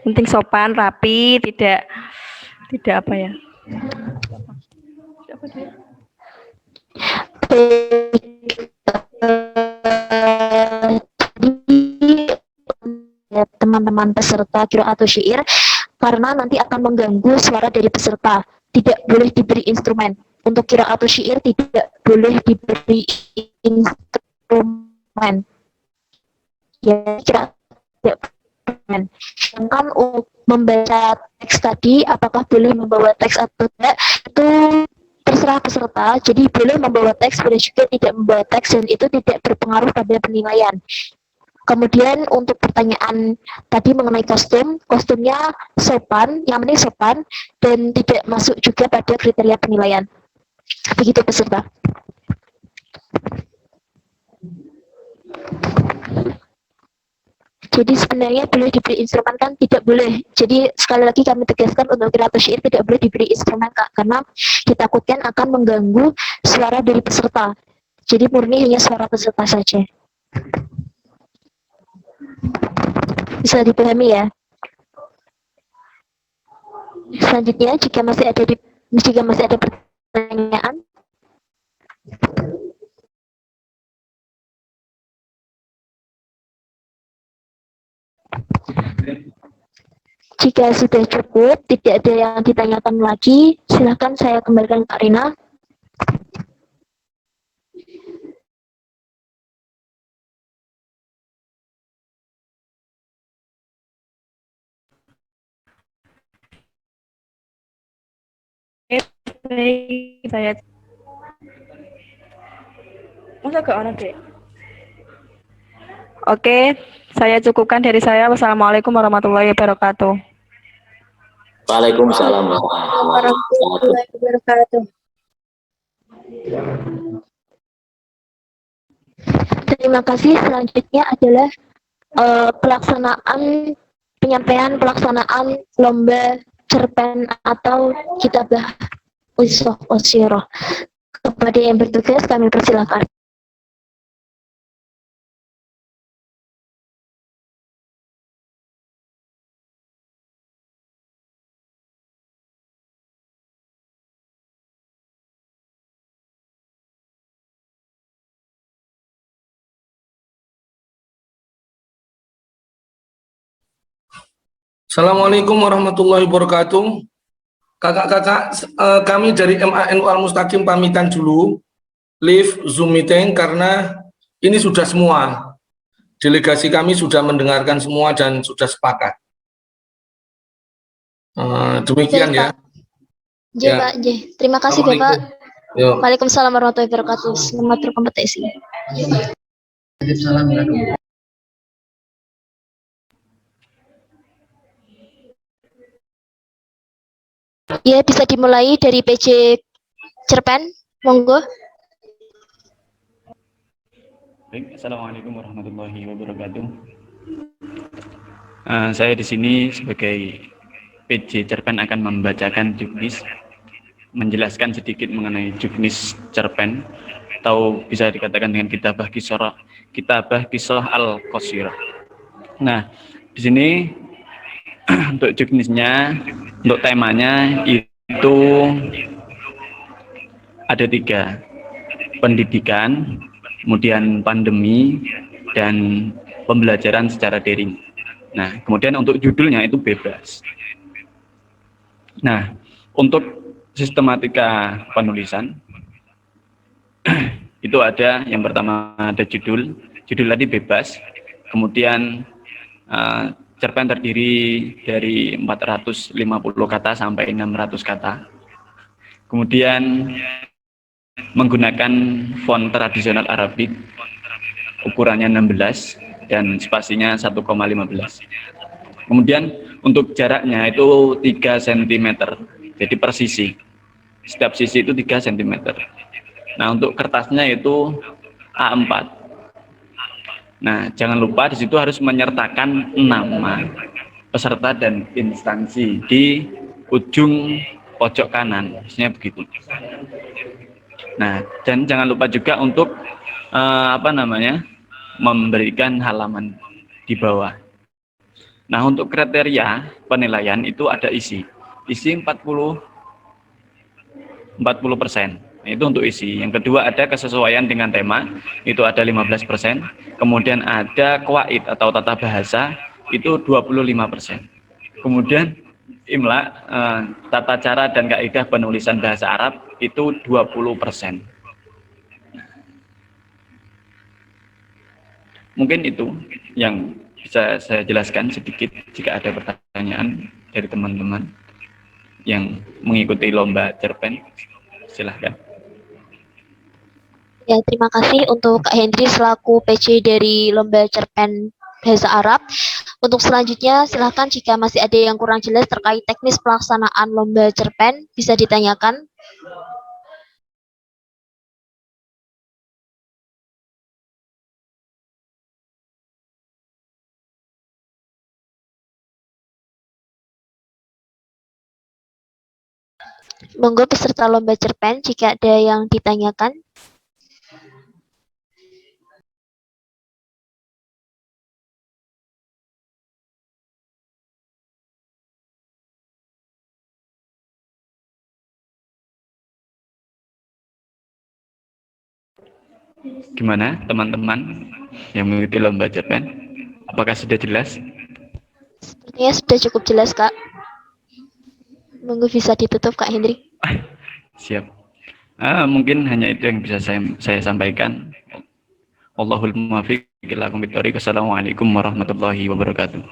Penting sopan, rapi, tidak apa ya? Teman-teman peserta qiraatul syair, karena nanti akan mengganggu suara dari peserta. Tidak boleh diberi instrumen. Untuk qiraatul syair tidak boleh diberi instrumen. Ya, tidak. Sedangkan untuk membaca teks tadi, apakah boleh membawa teks atau tidak, itu terserah peserta. Jadi boleh membawa teks, boleh juga tidak membawa teks, dan itu tidak berpengaruh pada penilaian. Kemudian untuk pertanyaan tadi mengenai kostumnya sopan, yang penting sopan, dan tidak masuk juga pada kriteria penilaian. Begitu peserta. Jadi sebenarnya boleh diberi instrumen kan? Tidak boleh. Jadi sekali lagi kami tegaskan untuk qiraatul syair tidak boleh diberi instrumen, Kak, karena ditakutkan akan mengganggu suara dari peserta. Jadi murni hanya suara peserta saja. Bisa dipahami ya? Selanjutnya jika masih ada pertanyaan, Jika sudah cukup, tidak ada yang ditanyakan lagi, silakan saya kembalikan Kak Rina. Baik, saya masa gak ono deh. Oke, saya cukupkan dari saya. Wassalamualaikum warahmatullahi wabarakatuh. Waalaikumsalam Warahmatullahi wabarakatuh. Terima kasih. Selanjutnya adalah penyampaian pelaksanaan lomba cerpen atau kitabah Ushoh Oshiroh. Kepada yang bertugas kami persilakan. Assalamualaikum warahmatullahi wabarakatuh. Kakak-kakak, kami dari MANU Al-Mustaqim pamitan dulu, leave Zoom meeting karena ini sudah semua. Delegasi kami sudah mendengarkan semua dan sudah sepakat. Demikian ya. Pak. Terima kasih Bapak. Yo. Waalaikumsalam warahmatullahi wabarakatuh. Selamat berkompetisi. Ya, bisa dimulai dari PJ cerpen, monggo. Baik, Assalamualaikum warahmatullahi wabarakatuh. Saya di sini sebagai PJ cerpen akan membacakan juknis, menjelaskan sedikit mengenai juknis cerpen, atau bisa dikatakan dengan kitabah kisah al-qasirah. Nah, di sini untuk juknisnya, untuk temanya itu ada 3, pendidikan, kemudian pandemi, dan pembelajaran secara daring. Nah, kemudian untuk judulnya itu bebas. Nah, untuk sistematika penulisan, itu ada yang pertama ada judul tadi bebas, kemudian cerpen terdiri dari 450 kata sampai 600 kata. Kemudian menggunakan font tradisional Arabik, ukurannya 16 dan spasinya 1,15. Kemudian untuk jaraknya itu 3 cm, jadi per sisi. Setiap sisi itu 3 cm. Nah, untuk kertasnya itu A4. Nah, jangan lupa di situ harus menyertakan nama peserta dan instansi di ujung pojok kanan, maksudnya begitu. Nah, dan jangan lupa juga untuk memberikan halaman di bawah. Nah, untuk kriteria penilaian itu ada isi 40%. Itu untuk isi. Yang kedua ada kesesuaian dengan tema, itu ada 15%. Kemudian ada qawaid atau tata bahasa, itu 25%. Kemudian imla, tata cara dan kaidah penulisan bahasa Arab, itu 20%. Mungkin itu yang bisa saya jelaskan sedikit. Jika ada pertanyaan dari teman-teman yang mengikuti lomba cerpen, silahkan. Ya, terima kasih untuk Kak Hendri selaku PJ dari Lomba Cerpen Bahasa Arab. Untuk selanjutnya, silahkan jika masih ada yang kurang jelas terkait teknis pelaksanaan Lomba Cerpen, bisa ditanyakan. Monggo peserta Lomba Cerpen jika ada yang ditanyakan. Gimana teman-teman yang mengikuti lomba cerpen? Apakah sudah jelas? Sepertinya sudah cukup jelas, Kak. Monggo bisa ditutup, Kak Hendrik. Siap. Mungkin hanya itu yang bisa saya sampaikan. Allahul muwaffiq ila aqwamit thoriq. Wassalamualaikum warahmatullahi wabarakatuh.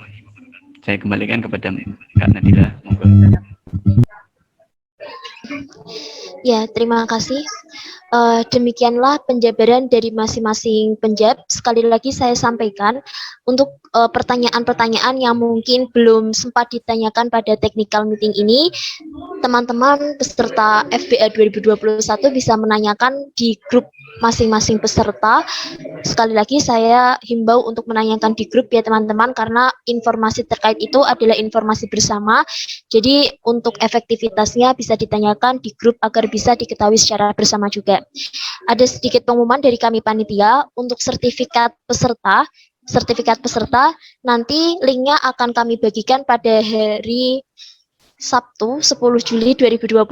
Saya kembalikan kepada Kak Nadila. Monggo. Ya, terima kasih. Demikianlah penjabaran dari masing-masing penjab. Sekali lagi saya sampaikan untuk pertanyaan-pertanyaan yang mungkin belum sempat ditanyakan pada technical meeting ini, teman-teman peserta FBA 2021 bisa menanyakan di grup masing-masing peserta. Sekali lagi saya himbau untuk menanyakan di grup ya teman-teman, karena informasi terkait itu adalah informasi bersama. Jadi untuk efektivitasnya bisa ditanyakan di grup agar bisa diketahui secara bersama juga. Ada sedikit pengumuman dari kami panitia untuk sertifikat peserta. Sertifikat peserta nanti linknya akan kami bagikan pada hari Sabtu 10 Juli 2021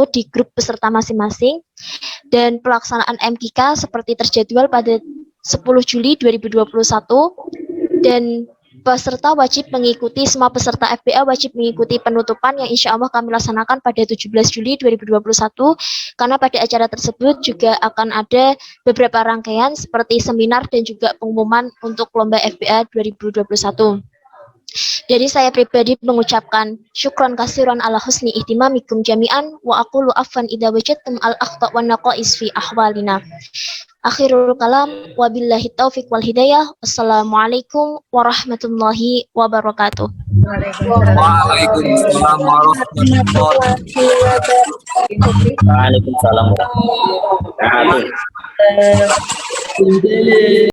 di grup peserta masing-masing, dan pelaksanaan MKK seperti terjadwal pada 10 Juli 2021, dan peserta wajib mengikuti, semua peserta FBA wajib mengikuti penutupan yang insya Allah kami laksanakan pada 17 Juli 2021, karena pada acara tersebut juga akan ada beberapa rangkaian seperti seminar dan juga pengumuman untuk lomba FBA 2021. Jadi saya pribadi mengucapkan syukron kasiran ala husni ihtimamikum jami'an wa aqulu afwan idza wajadtum al akhta wan naqais fi ahwalina. Akhirul kalam wabillahi taufiq wal hidayah. Wassalamualaikum warahmatullahi wabarakatuh. Waalaikumsalam warahmatullahi Waalaikumsalam warahmatullahi wabarakatuh.